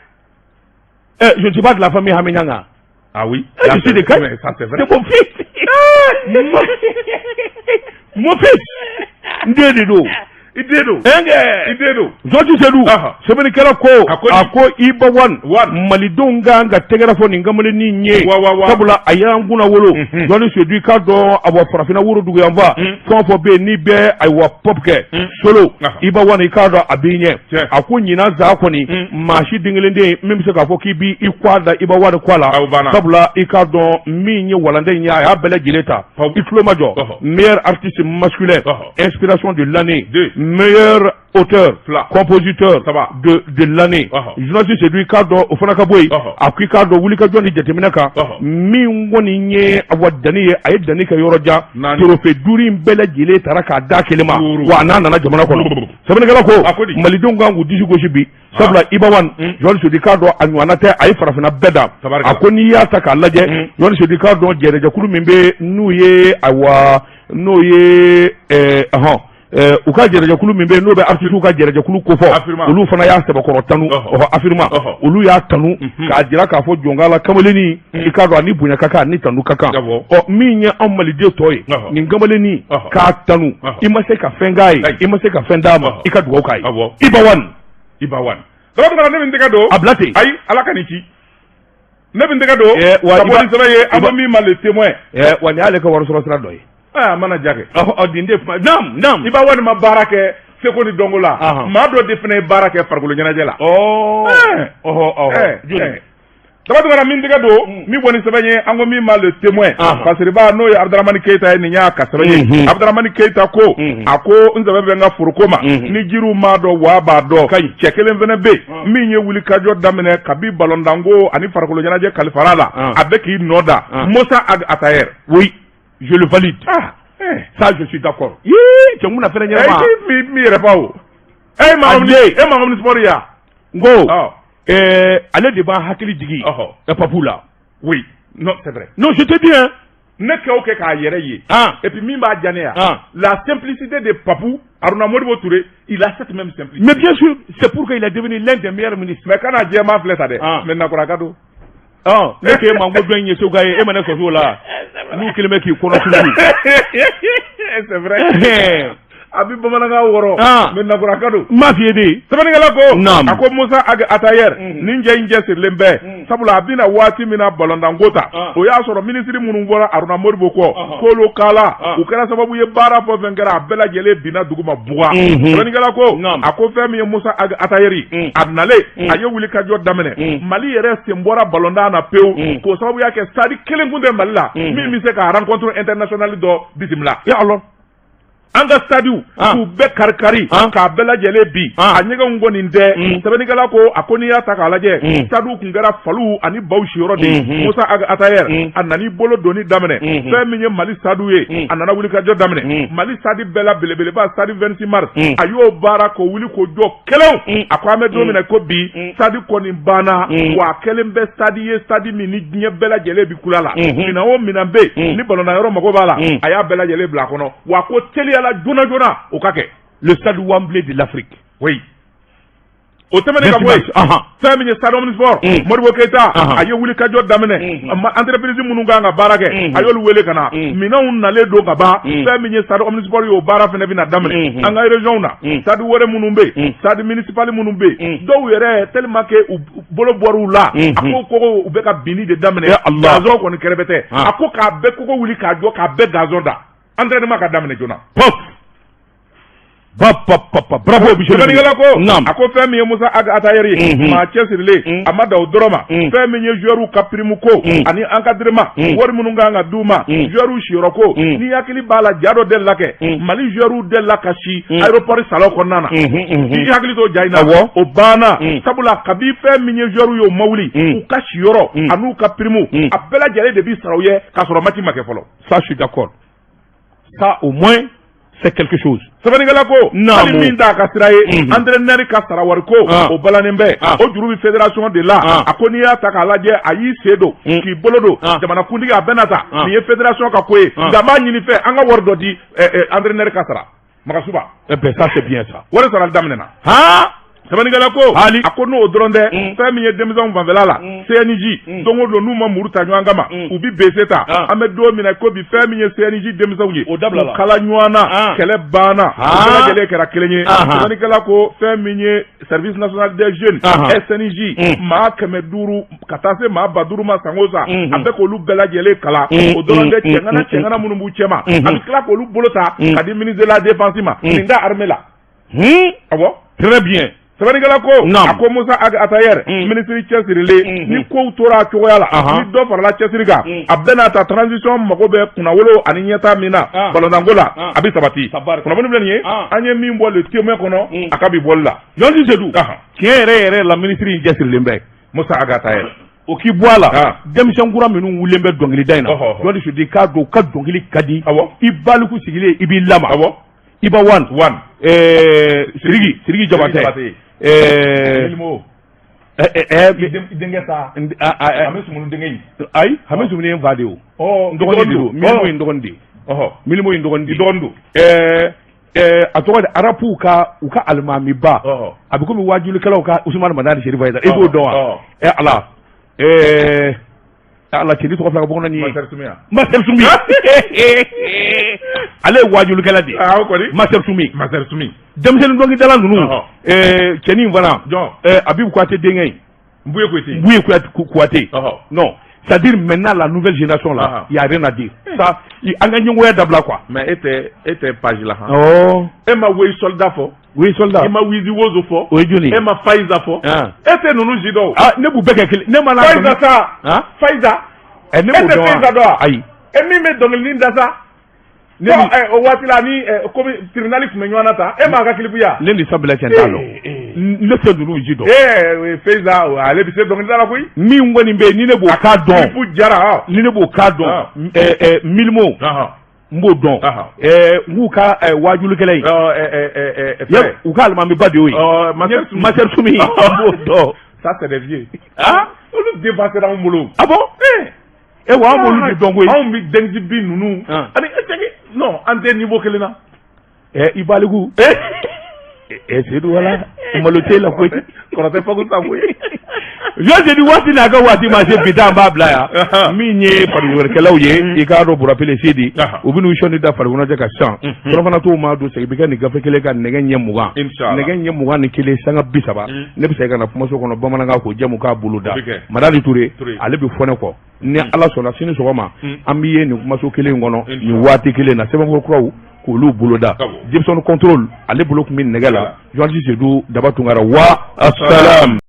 je ne suis pas de la famille Haminyanga oui je suis de Caille c'est mon fils mon fils ndé de do Idedo Josi Seydou sɛbɛnnikɛla ko a ko Iba Wan malidenw kan ka tɛgɛrɛ fɔ nin kamalen nin ye sabula a y'an kunna wolo Josi Seydou k'a dɔn a bɔ farafinna woro dugu yan fa fɛn fɔ bɛ yen n'i bɛ ayiwa pop kɛ solo Iba Wan i k'a dɔn a b'i ɲɛ a ko ɲinan zaa kɔni maa si den kelen den min bɛ se k'a fɔ k'i b'i kɔ da Iba Wan kɔ la sabula i k'a dɔn min ye walanda in ye a y'a bɛɛ lajɛlen ta i tulo ma jɔ meilleur artiste masculin inspiration de l'année meilleur auteur, compositeur de l'année. Josi Seydou k'a dɔn o fana ka bɔ yen a ko i k'a dɔn wuli ka jɔ ni jateminɛ kan min kɔni ye a wa danni ye a ye danni kɛ yɔrɔ jan trophée 5 in bɛɛ lajɛlen taara k'a da kelen ma wa n'a nana jamana kɔnɔ sɛbɛnnikɛla ko malidenw kan k'u disi gosi bi sabula Iba Wan Josi Seydou k'a dɔn a ɲɔgɔnna tɛ a ye farafinna bɛɛ da a ko n'i y'a ta k'a lajɛ Josi Seydou k'a dɔn jɛrɛjɛkulu min bɛ n'o ye u ka jɛrɛjɛkulu min bɛ n'o bɛ artiste ka jɛrɛjɛkulu kofɔ olu fana y'a sɛbɛkɔrɔ tanu affirma olu y'a tanu k'a jira k'a fɔ jɔnkala kamalennin i k'a dɔn ani bonya ka kan ani tanu ka kan min ye anw maliden tɔ ye nin kamalennin k'a tanu i ma se ka fɛn k'a ye i ma se ka fɛn d'a ma i ka dugawu k'a ye Iba Wan dɔgɔtɔrɔ ne bɛ n tɛgɛ don a bila ten ayi Ala ka nin ci ne bɛ n tɛgɛ don ka bɔ ni sɛbɛn ye an bɛ min ma le témoin wa nin y'ale ka wari sɔrɔ sira dɔ ye a mana diya kɛ nin de naam Iba Wan ma baara kɛ seko ni dɔnko la maa dɔ de fana ye baara kɛ farikolo ɲɛnajɛ la dɔgɔtɔrɔ min tɛgɛ don min bɔ ni sɛbɛn ye an ko min ma le témoin fasiriba n'o ye Abdramani Keita ye nin y'a ka sɛbɛn ye Abdramani Keita ko a ko n sɛbɛn bɛ n ka foroko ma ni jiriw m'a dɔn wa b'a dɔn cɛ kelen fana bɛ yen min ye wulikajɔ daminɛ kabi balontanko ani farikolo ɲɛnajɛ kalifara la a bɛ k'i nɔ da Musa Atayer oui je le valide ça je suis d'accord cɛ mun na fɛnɛ ɲɛnama mi yɛrɛ fa o e maa min sport ya n ko ale de b'a hakili jigin papu la oui non c'est vrai non je te dis hein ne kɛ o kɛ k'a yɛrɛ ye et puis min b'a diya ne ya la simplicité de Papu Haruna Modibo Touré il a cette même simplicité mais bien sûr c'est pour qu'il est devenu l'un des meilleurs ministres mais kana jɛman filɛ sa dɛ mais nakura ka don ne k'e ma n ko dɔn in ye Segu ye e ma ne sɔsɔ o la n'u kelen bɛ k'i kɔnɔ sugu c'est vrai abi bamananga woro men na gura kado ma fi de sabanikala ko ako Musa Atayer ninja inje sirlembe sabula abina wati mina balondangota o ya soro ministry munun bora Aruna Moribo ko lo kala u kera sababu ye bara fo fengera bela jele bina duguma buga sabanikala ko ako femi Musa Atayeri adnale aye wuli kajo damene Mali yere sembora balonda na peu ko sababu yake stadi kelen kunde Malila mi se ka rencontre international do bisimla ya Allah anga stadiu ku be karkari ka bela jele bi anyega ngoni nde sabanikala ko akoni ya takalaje stadiu kungara falu ani bawshi yoro de Musa Atayer anani bolo doni damene feminye Mali stadiu ye anana wuli ka jo damene Mali stadi bela belebele ba stadi 26 mars ayo bara ko wuli ko jo kelew akwame domina ko bi stadi ko ni bana wa kelembe stadi ye stadi mini nye bela jele bi kulala mina o mina be ni balona yoro mako bala aya bela jele bla kono wa ko teli la jona au kake le stade Wembley de l'Afrique. Oui. Au temene ka boy famille stade omnisport Modibo Keita ayo wuli kajo damene entreprise mununga nga barake ayo wele kana mina unale do gaba famille stade omnisport yo bara fene bina damene anga region na stade wore munumbe stade municipal munumbe do yere tellement que bolo boru la akoko ubeka bini de damene gazo ko ni kerebete akoka be koko wuli kajo ka be gazonda entraînement ka damene jona pop bravo monsieur le ako femi Musa Atayeri ma chesirle amada odroma femi joueur ka primuko ani encadrement wor mununga nga duma joueur shiroko ni yakili bala jado del lake Mali joueur del lakashi aéroport salo konana ni yakili to jaina o bana sabula kabi femi joueur yo mawli u ka shiro anu ka primu appela jale de bi saroye ka soro mati make folo ça je suis d'accord ça au moins c'est quelque chose. Sabanigala ko ali minda ka siraye entraîneur ka sarawar ko o balanembe o jurubi fédération de la akoni ya takalaje ayi sedo ki bolodo jamana kundiga benata ni fédération ka koye dama nyini fe anga wordo di entraîneur ka sara makasuba ben ça c'est bien ça wala sara damnena sabanigala ko ali akono odronde famille demizon vanvelala CNJ dongo do numa muruta nyangama ubi beseta amedo mina ko bi famille CNJ demizon ye kala nywana kele bana kala gele kera kelenye sabanigala ko famille service national des jeunes SNJ ma kemeduru katase ma baduru ma sangoza abe ko lu bela gele kala odronde chengana munumbu chema abikla ko lu bolota kadi ministre de la défense ma ninga armée la abo très bien sabanigala ko ako Musa Atayer ministre chesirle ni ko tora choyala ni do farla chesiriga abena ta transition magobe kuna wolo aninyata mina balonangola abi sabati kuna bonu blanye anye mimbo le tiome kono akabi bolla yondi sedu kere la ministre chesirle mbe Musa Atayer o ki boala dem shangura minu wulembe dongili daina yondi sudi ka do ka dongili kadi ibalu ku sigile ibi lama iba one sirigi jabate Milmo dengesa hamesumu dengai ay hamesumu ne vadeo ndogondi milmo ndogondi dondo atoka arapu ka uka almami ba abiko mi wajulu kala uka Usman Madani Sherifa ida ego doa ala ala chidi to fla bonna ni master sumi ale wajulu kala di master sumi dem sen ndongi dala nunu cheni vana abib kwate dengay mbuye kwate non c'est-à-dire maintenant la nouvelle génération là il y a rien à dire ça il anga nyongo ya dabla quoi mais était page là et ma wey soldat fo et ma wizi wozo fo et ma faiza fo était nunu jido ne bu beke ne mala faiza et ne bu do ayi et mi me donne linda ça no watila ni comme tribunal kumenywana ta e ma ka klipuya lendi sabla tentalo le sedulu jido feza ale bi se dongi dala koy mi ngoni mbe ni ne bo ka don klipu jara ni ne bo ka don milmo mbo don ngu ka wajulu kelay ya u ka alma mi bade oyi maser sumi mbo do ça c'est des vieux on nous dépasse dans mbolo ah bon wa mo lu dongo on mi dengi bi nunu ani non ante niveau kelena ibaligu c'est do wala malote la koy ko te fagu ta boy Jose di wati na ga wati ma se bita ba bla ya mi nye parikelaw ye I ka do burapele sidi u binu shoni da farigona je ka san so fana to ma do se bi ka ni gafe kele ka nege nye mugan nege nye mugan ni kele sanga bisaba ne bi se ka na kuma so kono bamananga ko jamu ka buluda madali touré ale bi fone ko ni ala sona sini sogoma ambiye ni kuma so kele ngono ni wati kele na sebe ko kraw ko lu buluda Gibson control ale bulu kun min negala journaliste du dabatungara wa assalam